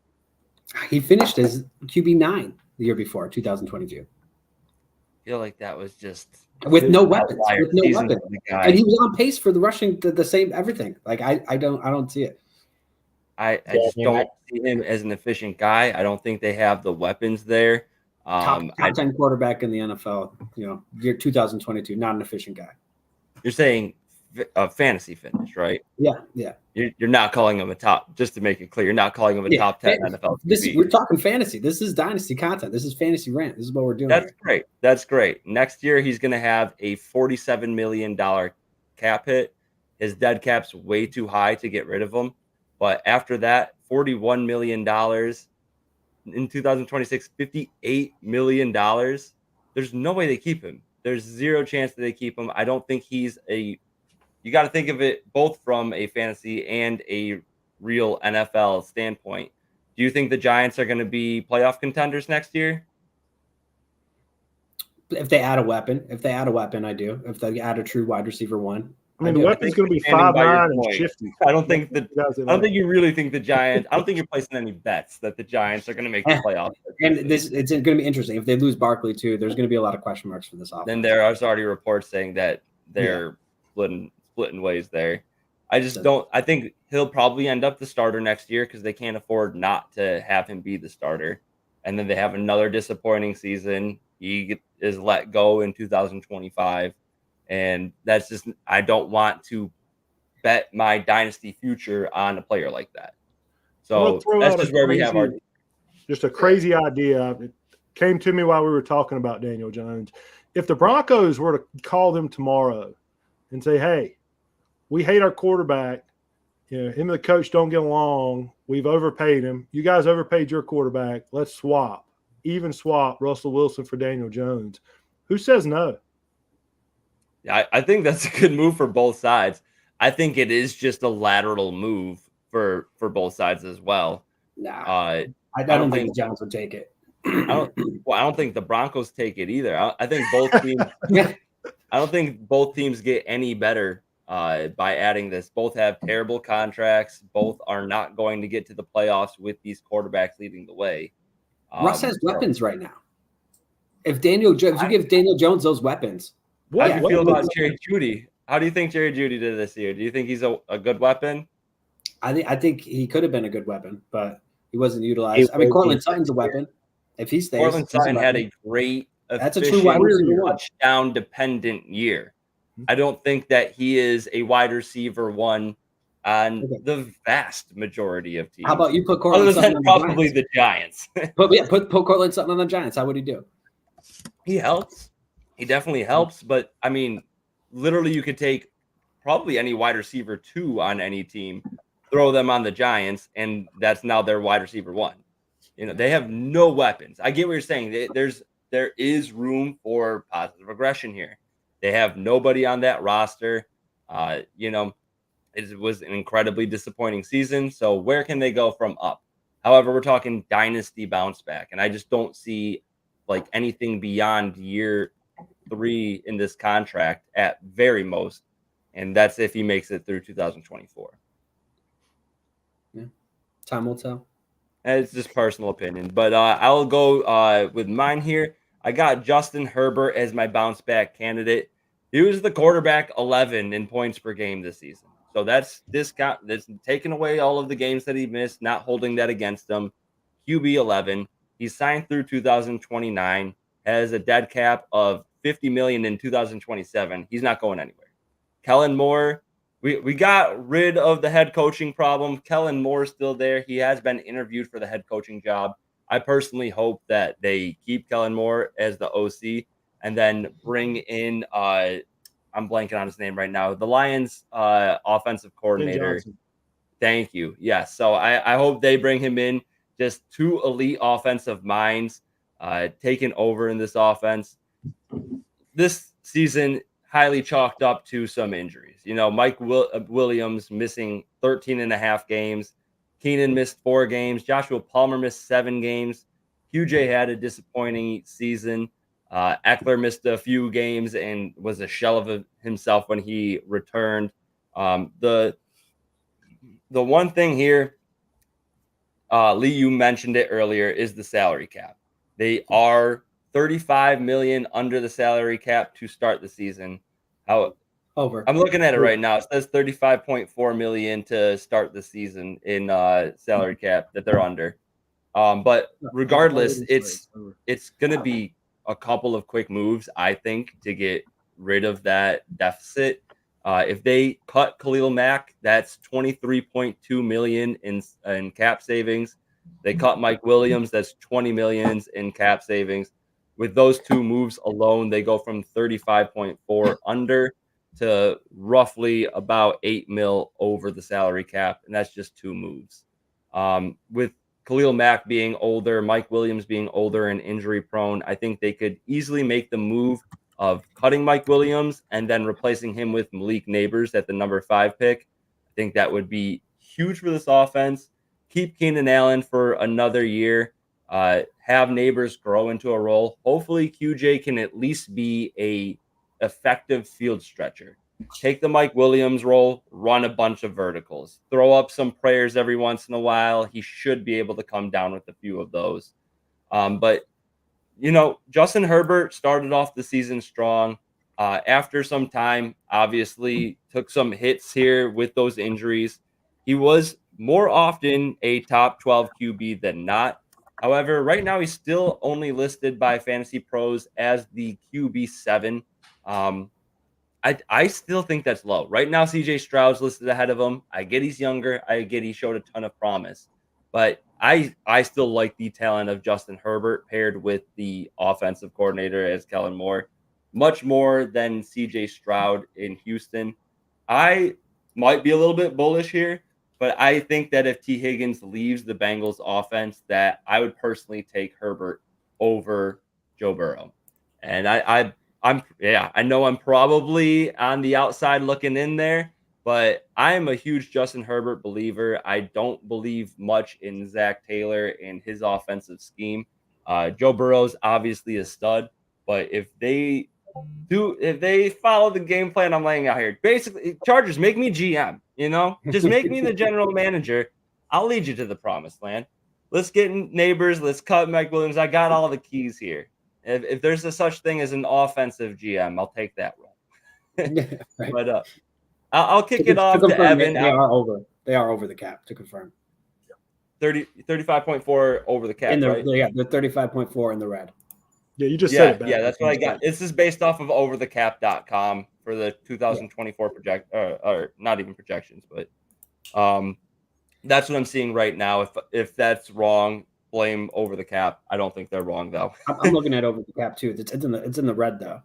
He finished as QB9 the year before, 2022. I feel like that was just with no weapons. With no season weapons. for the guy. And he was on pace for the rushing, the same everything. Like I don't see it. I just don't see him as an efficient guy. I don't think they have the weapons there. Top 10 quarterback in the NFL, year 2022, not an efficient guy. You're saying a fantasy finish, right? Yeah. You're not calling him a top, just to make it clear, you're not calling him a top 10 NFL QB. We're talking fantasy. This is dynasty content. This is fantasy rant. This is what we're doing. That's great. That's great. Next year, he's going to have a $47 million cap hit. His dead cap's way too high to get rid of him. But after that, $41 million in 2026, $58 million. There's no way they keep him. There's zero chance that they keep him. I don't think he's you got to think of it both from a fantasy and a real NFL standpoint. Do you think the Giants are going to be playoff contenders next year? If they add a weapon, I do. If they add a true wide receiver one. I mean, the weapon's going to be 5'9" and shifty. I don't think you really think the Giants. I don't think you're placing any bets that the Giants are going to make the playoffs. And it's going to be interesting. If they lose Barkley too, there's going to be a lot of question marks for this offense. Then there are already reports saying that they're splitting ways there. I just don't. I think he'll probably end up the starter next year because they can't afford not to have him be the starter. And then they have another disappointing season. He is let go in 2025. And that's just, I don't want to bet my dynasty future on a player like that. So that's just where we have our. Just a crazy idea. It came to me while we were talking about Daniel Jones. If the Broncos were to call them tomorrow and say, hey, we hate our quarterback. Him and the coach don't get along. We've overpaid him. You guys overpaid your quarterback. Let's swap. Even swap Russell Wilson for Daniel Jones. Who says no? I think that's a good move for both sides. I think it is just a lateral move for both sides as well. I don't think the Giants would take it. I don't think the Broncos take it either. I think both teams. I don't think both teams get any better by adding this. Both have terrible contracts. Both are not going to get to the playoffs with these quarterbacks leading the way. Russ has weapons right now. If you give Daniel Jones those weapons. How do you feel about Jerry Jeudy? How do you think Jerry Jeudy did this year? Do you think he's a good weapon? I think he could have been a good weapon, but he wasn't utilized. I mean, Cortland Sutton's a weapon. If he stays, Cortland Sutton had a great, that's a true wide receiver touchdown dependent year. I don't think that he is a wide receiver one on the vast majority of teams. How about you put Cortland Sutton on probably the Giants? Put Cortland Sutton on the Giants. How would he do? He helps. He definitely helps, but I mean, literally, you could take probably any wide receiver 2 on any team, throw them on the Giants, and that's now their wide receiver 1. They have no weapons. I get what you're saying. There is room for positive regression here. They have nobody on that roster. It was an incredibly disappointing season. So where can they go from up? However, we're talking dynasty bounce back, and I just don't see like anything beyond year 3 in this contract at very most, and that's if he makes it through 2024. Yeah, time will tell. And it's just personal opinion, but I'll go with mine here. I got Justin Herbert as my bounce back candidate. He was the quarterback 11 in points per game this season, So that's discount. That's taking away all of the games that he missed, not holding that against him. QB 11. He's signed through 2029. Has a dead cap of $50 million in 2027. He's not going anywhere. Kellen Moore. We got rid of the head coaching problem. Kellen Moore is still there. He has been interviewed for the head coaching job. I personally hope that they keep Kellen Moore as the OC and then bring in I'm blanking on his name right now. The Lions offensive coordinator. Thank you. Yes. So I hope they bring him in. Just two elite offensive minds taking over in this offense. This season highly chalked up to some injuries. You know, Mike Williams missing 13 and a half games. Keenan missed 4 games. Joshua Palmer missed 7 games. QJ had a disappointing season. Eckler missed a few games and was a shell of himself when he returned. The one thing here, Lee, you mentioned it earlier, is the salary cap. They are $35 million under the salary cap to start the season. Over. I'm looking at it right now. It says $35.4 million to start the season in salary cap that they're under. But regardless, it's going to be a couple of quick moves, I think, to get rid of that deficit. If they cut Khalil Mack, that's $23.2 million in cap savings. They cut Mike Williams, that's $20 million in cap savings. With those two moves alone, they go from 35.4 under to roughly about 8 mil over the salary cap, and that's just 2 moves. With Khalil Mack being older, Mike Williams being older and injury prone, I think they could easily make the move of cutting Mike Williams and then replacing him with Malik Neighbors at the number 5 pick. I think that would be huge for this offense. Keep Keenan Allen for another year. Have Neighbors grow into a role. Hopefully QJ can at least be a effective field stretcher. Take the Mike Williams role, run a bunch of verticals, throw up some prayers every once in a while. He should be able to come down with a few of those. But you know, Justin Herbert started off the season strong. After some time, obviously took some hits here with those injuries. He was more often a top 12 QB than not. However, right now he's still only listed by Fantasy Pros as the QB 7. I still think that's low. Right now, CJ Stroud's listed ahead of him. I get he's younger. I get he showed a ton of promise. But I still like the talent of Justin Herbert paired with the offensive coordinator as Kellen Moore, much more than CJ Stroud in Houston. I might be a little bit bullish here, but I think that if T. Higgins leaves the Bengals offense, that I would personally take Herbert over Joe Burrow. And I know I'm probably on the outside looking in there, but I am a huge Justin Herbert believer. I don't believe much in Zach Taylor and his offensive scheme. Joe Burrow's obviously a stud, but if they follow the game plan I'm laying out here, basically, Chargers, make me GM, just make me the general manager. I'll lead you to the promised land. Let's get in Neighbors. Let's cut Mike Williams. I got all the keys here. If there's a such thing as an offensive GM, I'll take that role. Right. But I'll kick it off to Evan. They are over. They are over the cap, to confirm. 35.4 over the cap, right? Yeah, the 35.4 in the red. Yeah, you just said it back. Yeah, that's what I got. This is based off of overthecap.com for the 2024 or not even projections, but that's what I'm seeing right now. If that's wrong, blame Over the Cap. I don't think they're wrong though. I'm looking at Over the Cap too. It's in the red though.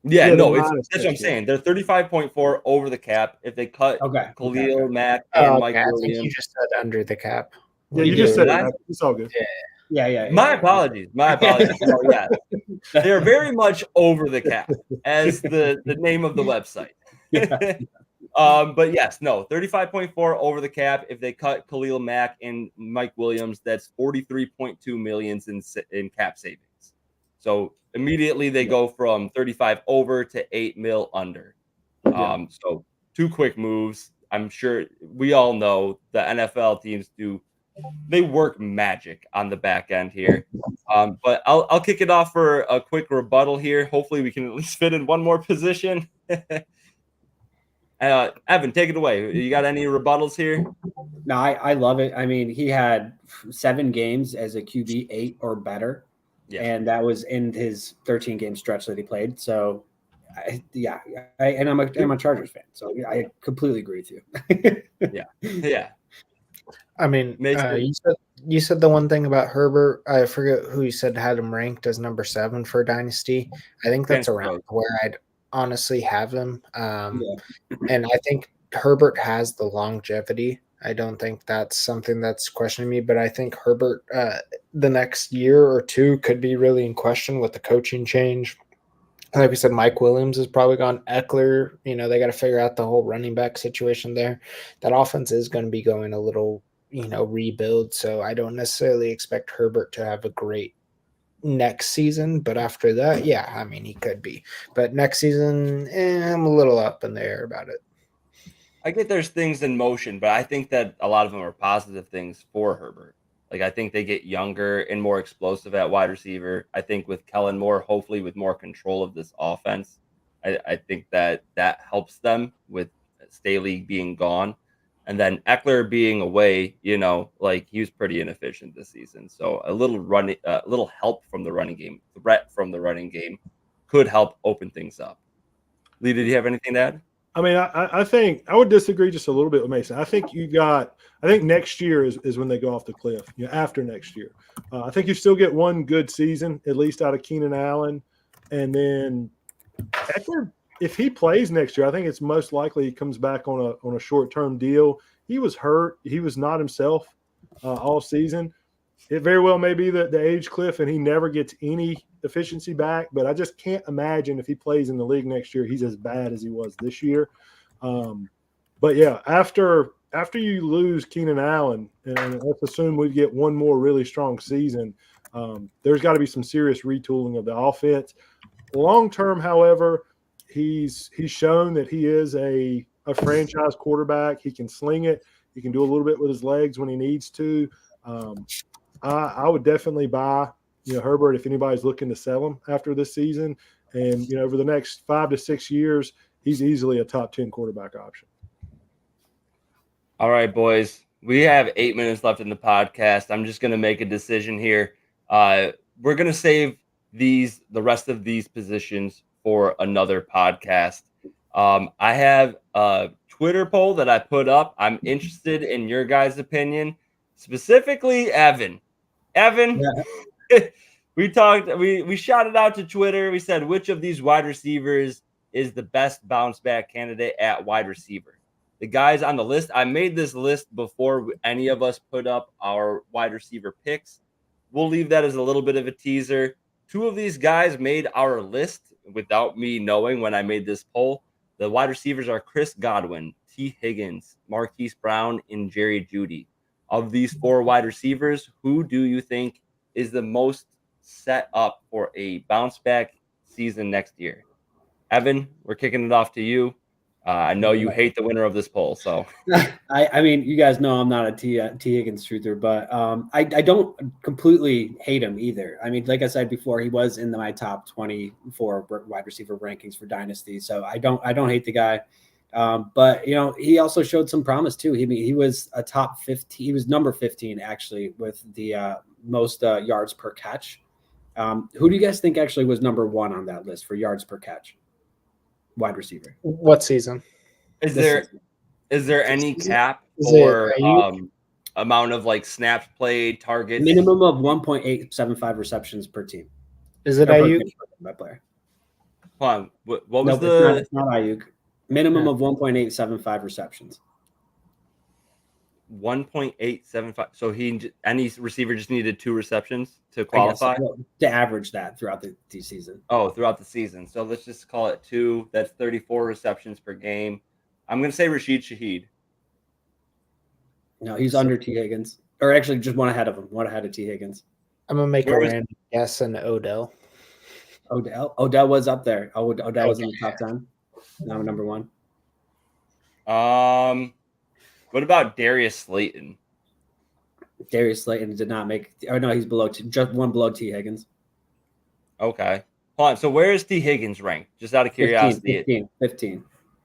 Yeah, no, that's what I'm saying. They're 35.4 over the cap. If they cut Khalil Mack and Mike Williams, I think you just said under the cap. Yeah, you just said that. It's all good. Yeah. My apologies. So, yeah, they're very much over the cap as the name of the website. But yes, no, 35.4 over the cap. If they cut Khalil Mack and Mike Williams, that's 43.2 million in cap savings. So immediately they go from 35 over to 8 mil under. So 2 quick moves. I'm sure we all know the NFL teams they work magic on the back end here. But I'll kick it off for a quick rebuttal here. Hopefully we can at least fit in one more position. Evan, take it away. You got any rebuttals here? No, I love it. I mean, he had 7 games as a QB 8 or better, and that was in his 13-game stretch that he played. So, I'm a Chargers fan, so I completely agree with you. Yeah. I mean, you said the one thing about Herbert. I forget who you said had him ranked as number 7 for Dynasty. I think that's around where I'd honestly have him. And I think Herbert has the longevity. I don't think that's something that's questioning me, but I think Herbert, the next year or two, could be really in question with the coaching change. Like we said, Mike Williams is probably gone. Eckler, they got to figure out the whole running back situation there. That offense is going to be going a little, rebuild. So I don't necessarily expect Herbert to have a great next season, but after that, yeah, I mean, he could be. But next season, I'm a little up in the air about it. I get there's things in motion, but I think that a lot of them are positive things for Herbert. Like, I think they get younger and more explosive at wide receiver. I think with Kellen Moore, hopefully with more control of this offense, I think that helps them with Staley being gone. And then Eckler being away, he was pretty inefficient this season. So a little help from the running game, threat from the running game could help open things up. Lee, did you have anything to add? I mean, I think I would disagree just a little bit with Mason. I think next year is when they go off the cliff. After next year, I think you still get one good season at least out of Keenan Allen, and then Eckler, if he plays next year, I think it's most likely he comes back on a short-term deal. He was hurt; he was not himself all season. It very well may be the age cliff, and he never gets any efficiency back. But I just can't imagine if he plays in the league next year, he's as bad as he was this year. But yeah, after you lose Keenan Allen, and let's assume we get one more really strong season, there's got to be some serious retooling of the offense. Long term, however, he's shown that he is a franchise quarterback. He can sling it. He can do a little bit with his legs when he needs to. I would definitely buy, Herbert if anybody's looking to sell him after this season. And, over the next 5 to 6 years, he's easily a top 10 quarterback option. All right, boys. We have 8 minutes left in the podcast. I'm just going to make a decision here. We're going to save the rest of these positions for another podcast. I have a Twitter poll that I put up. I'm interested in your guys' opinion, specifically Evan. We shot it out to Twitter. We said, which of these wide receivers is the best bounce back candidate at wide receiver? The guys on the list, I made this list before any of us put up our wide receiver picks. We'll leave that as a little bit of a teaser. 2 of these guys made our list without me knowing when I made this poll. The wide receivers are Chris Godwin, T. Higgins, Marquise Brown, and Jerry Jeudy. Of these 4 wide receivers, who do you think is the most set up for a bounce back season next year? Evan, we're kicking it off to you. I know you hate the winner of this poll, so I mean, you guys know I'm not a T. Higgins truther, but I don't completely hate him either. I mean, like I said before, he was in my top 24 wide receiver rankings for Dynasty, so I don't hate the guy. But he also showed some promise too. He was a top 15. He was number 15 actually with the most yards per catch. Who do you guys think actually was number 1 on that list for yards per catch? Wide receiver. What season? Is there any cap or amount of like snaps played, targets? Minimum of 1.875 receptions per team. Is it Ayuk? By player. Hold on. What was it's not Ayuk. Minimum of 1.875 receptions. 1.875. So any receiver just needed 2 receptions to qualify? To average that throughout the season. Oh, throughout the season. So let's just call it 2. That's 34 receptions per game. I'm going to say Rashid Shaheed. No, he's under T. Higgins. Or actually just one ahead of him. One ahead of T. Higgins. I'm going to make a random guess in Odell. Odell was up there. Odell was in the top 10. Now number 1. What about Darius Slayton? Darius Slayton did not make. Oh no, he's below. Just one below T. Higgins. Okay, hold on. So where is T. Higgins ranked? Just out of curiosity. 15.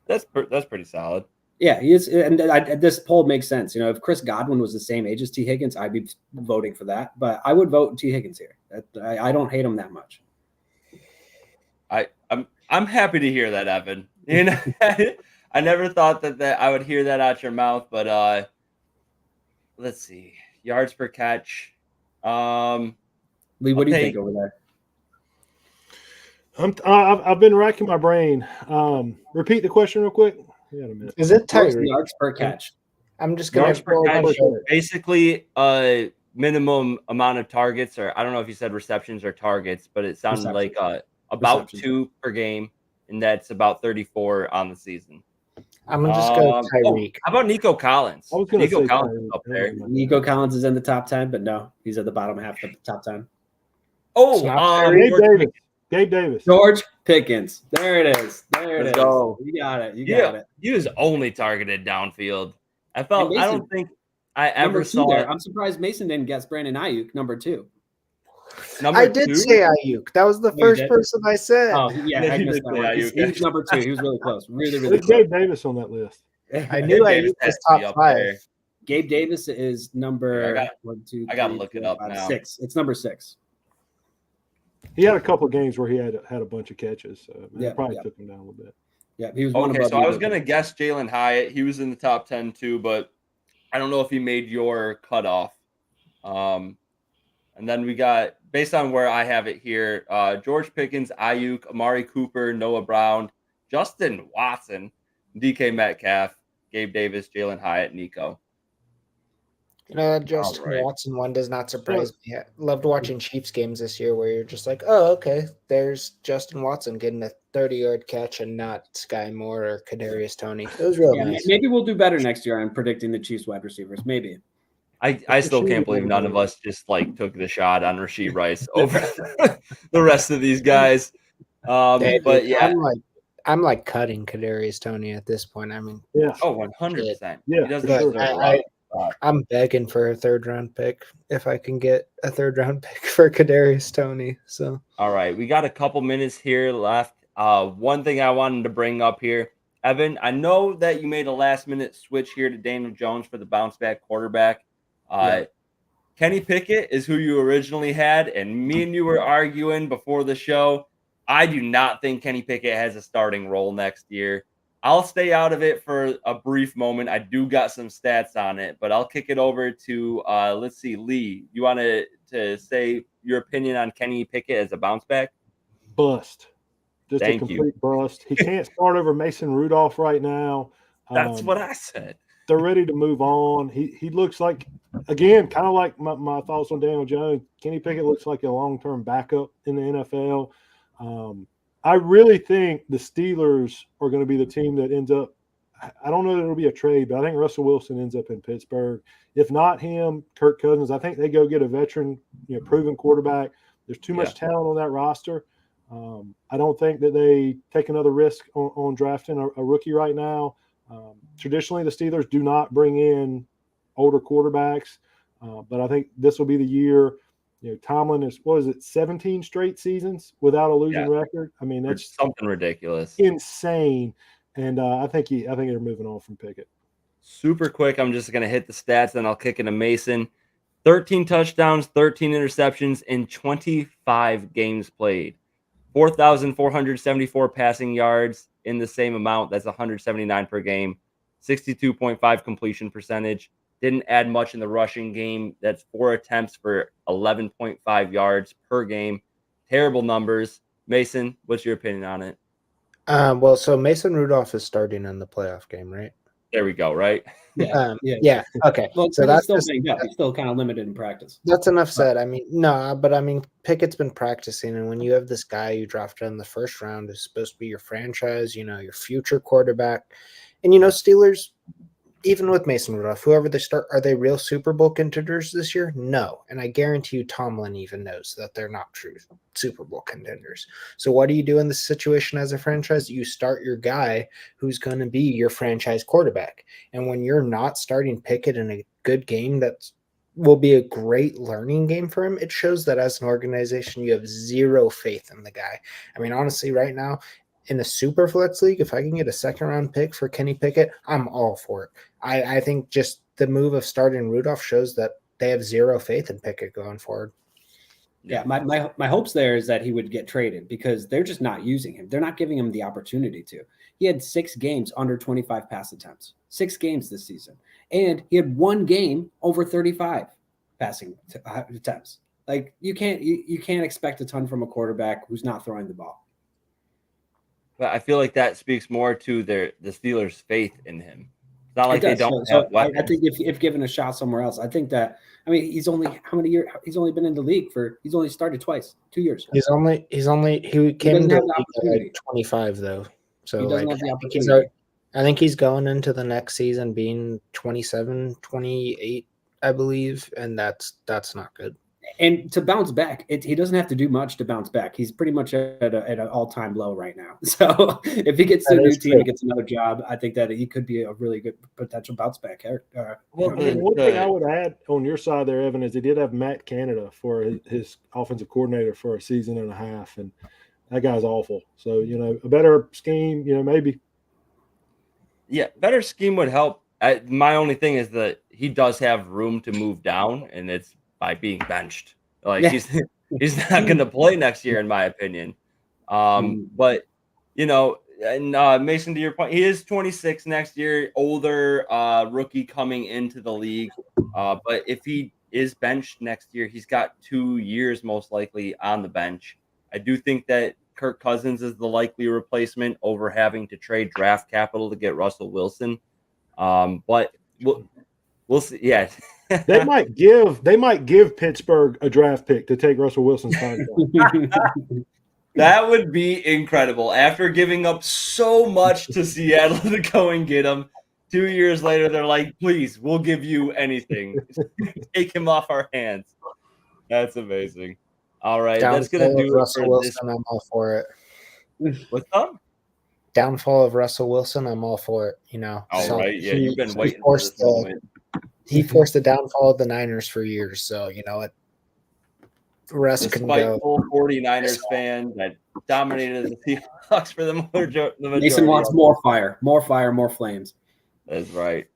That's pretty solid. Yeah, he is, and this poll makes sense. You know, if Chris Godwin was the same age as T. Higgins, I'd be voting for that. But I would vote T. Higgins here. I don't hate him that much. I'm happy to hear that, Evan. You know, I never thought that I would hear that out your mouth, but let's see, yards per catch. Lee, what do you think over there? I've been racking my brain. Repeat the question real quick. Yeah, a minute. Is it Tyreek? Yards per catch. I'm just going yards per catch. Basically, minimum amount of targets, or I don't know if you said receptions or targets, but it sounded like about 2 per game, and that's about 34 on the season. I'm gonna just go Tyreek. How about Nico Collins? I was gonna Nico say Collins Tyreek. is up there. Nico Collins is in the top 10, but no, he's at the bottom half of the top 10. Gabe Davis. George Pickens. There it is. There it Let's is. go. You got it. You got it. He was only targeted downfield. I Mason, don't think I ever saw it. I'm surprised Mason didn't guess Brandon Ayuk, number 2. I did say Ayuk. That was the first person I said. Oh, yeah. Yeah, I he missed did that say one. Ayuk. He was number 2. He was really close. Really, really There's close. Gabe Davis on that list. I knew Ayuk was top 5. There. Gabe Davis is number I gotta look it up now. 6. It's number 6. He had a couple of games where he had a bunch of catches, so Yeah, probably yeah. took him down a little bit. Yeah, he was one Okay, above so I you. was gonna guess Jalen Hyatt. He was in the top 10 too, but I don't know if he made your cutoff. And then we got, based on where I have it here, George Pickens, Ayuk, Amari Cooper, Noah Brown, Justin Watson, DK Metcalf, Gabe Davis, Jalen Hyatt, Nico. You know, that Justin Watson one does not surprise me. I loved watching Chiefs games this year where you're just like, oh, okay, there's Justin Watson getting a 30-yard catch and not Sky Moore or Kadarius Toney. It was real nice. Maybe we'll do better next year on predicting the Chiefs wide receivers. Maybe. I still can't believe none of us just took the shot on Rashid Rice over the rest of these guys. But yeah, I'm like cutting Kadarius Toney at this point. I mean, yeah, 100%. Yeah, he doesn't. I'm begging for a 3rd-round pick if I can get a 3rd-round pick for Kadarius Toney. So all right, we got a couple minutes here left. One thing I wanted to bring up here, Evan, I know that you made a last-minute switch here to Daniel Jones for the bounce-back quarterback. Kenny Pickett is who you originally had, and me and you were arguing before the show. I do not think Kenny Pickett has a starting role next year. I'll stay out of it for a brief moment. I do got some stats on it, but I'll kick it over to, let's see, Lee. You want to say your opinion on Kenny Pickett as a bounce back? Bust. Just a complete bust. He can't start over Mason Rudolph right now. That's what I said. They're ready to move on. He looks like, again, kind of like my thoughts on Daniel Jones. Kenny Pickett looks like a long-term backup in the NFL. I really think the Steelers are going to be the team that ends up – I don't know that it'll be a trade, but I think Russell Wilson ends up in Pittsburgh. If not him, Kirk Cousins, I think they go get a veteran, proven quarterback. There's too much talent on that roster. I don't think that they take another risk on drafting a rookie right now. Traditionally, the Steelers do not bring in older quarterbacks, but I think this will be the year. Tomlin is, 17 straight seasons without a losing record? I mean, that's something ridiculous, insane. And I think they're moving on from Pickett. Super quick, I'm just going to hit the stats, then I'll kick it to Mason. 13 touchdowns, 13 interceptions in 25 games played. 4,474 passing yards in the same amount. That's 179 per game. 62.5 completion percentage. Didn't add much in the rushing game. That's 4 attempts for 11.5 yards per game. Terrible numbers. Mason, what's your opinion on it? Well, so Mason Rudolph is starting in the playoff game, right? There we go, right? Yeah. Okay. Well, so that's still banged up. He's still kind of limited in practice. That's enough said. I mean, no, but I mean, Pickett's been practicing, and when you have this guy you drafted in the 1st round who's supposed to be your franchise, your future quarterback, and Steelers, even with Mason Rudolph, whoever they start, are they real Super Bowl contenders this year? No. And I guarantee you Tomlin even knows that they're not true Super Bowl contenders. So what do you do in this situation as a franchise? You start your guy who's going to be your franchise quarterback. And when you're not starting Pickett in a good game that will be a great learning game for him, it shows that as an organization you have zero faith in the guy. I mean, honestly, right now, in a super flex league, if I can get a second round pick for Kenny Pickett, I'm all for it. I think just the move of starting Rudolph shows that they have zero faith in Pickett going forward. Yeah, my hopes there is that he would get traded because they're just not using him. They're not giving him the opportunity to. He had 6 games under 25 pass attempts, 6 games this season. And he had 1 game over 35 passing attempts. Like you can't expect a ton from a quarterback who's not throwing the ball. But I feel like that speaks more to the Steelers' faith in him. It's not like they don't have weapons. I think if given a shot somewhere else, I think that he's only how many years? He's only been in the league he's only started twice, 2 years. He came into the league at 25 though. So he doesn't have the I opportunity. think he's going into the next season being 27, 28, I believe, and that's not good. And to bounce back, he doesn't have to do much to bounce back. He's pretty much at an all-time low right now. So if he gets to a new team and gets another job, I think that he could be a really good potential bounce back. One thing I would add on your side there, Evan, is he did have Matt Canada for his offensive coordinator for a season and a half, and that guy's awful. So, a better scheme, maybe. Yeah, better scheme would help. My only thing is that he does have room to move down, and it's by being benched. Like he's not going to play next year, in my opinion. But and Mason, to your point, he is 26 next year, older rookie coming into the league. But if he is benched next year, he's got 2 years most likely on the bench. I do think that Kirk Cousins is the likely replacement over having to trade draft capital to get Russell Wilson. But we'll see. Yeah. They might give Pittsburgh a draft pick to take Russell Wilson's contract. That would be incredible. After giving up so much to Seattle to go and get him, 2 years later, they're like, please, we'll give you anything. Take him off our hands. That's amazing. All right. That's going to do Russell it for Wilson. I'm all for it. What's up? Downfall of Russell Wilson. I'm all for it. All right. Yeah, you've been waiting for this moment. He forced the downfall of the Niners for years, so you know what? Rest can go. Full 49ers fan that dominated the Seahawks for the majority. Mason wants more fire, more flames. That's right.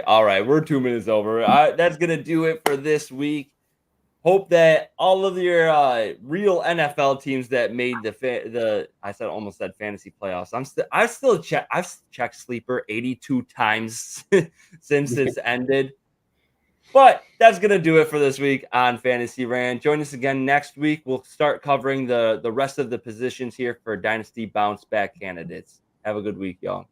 All right, we're 2 minutes over. That's gonna do it for this week. Hope that all of your real NFL teams that made almost said fantasy playoffs. I've checked Sleeper 82 times since it's ended. But that's gonna do it for this week on Fantasy Rant. Join us again next week. We'll start covering the rest of the positions here for Dynasty bounce back candidates. Have a good week, y'all.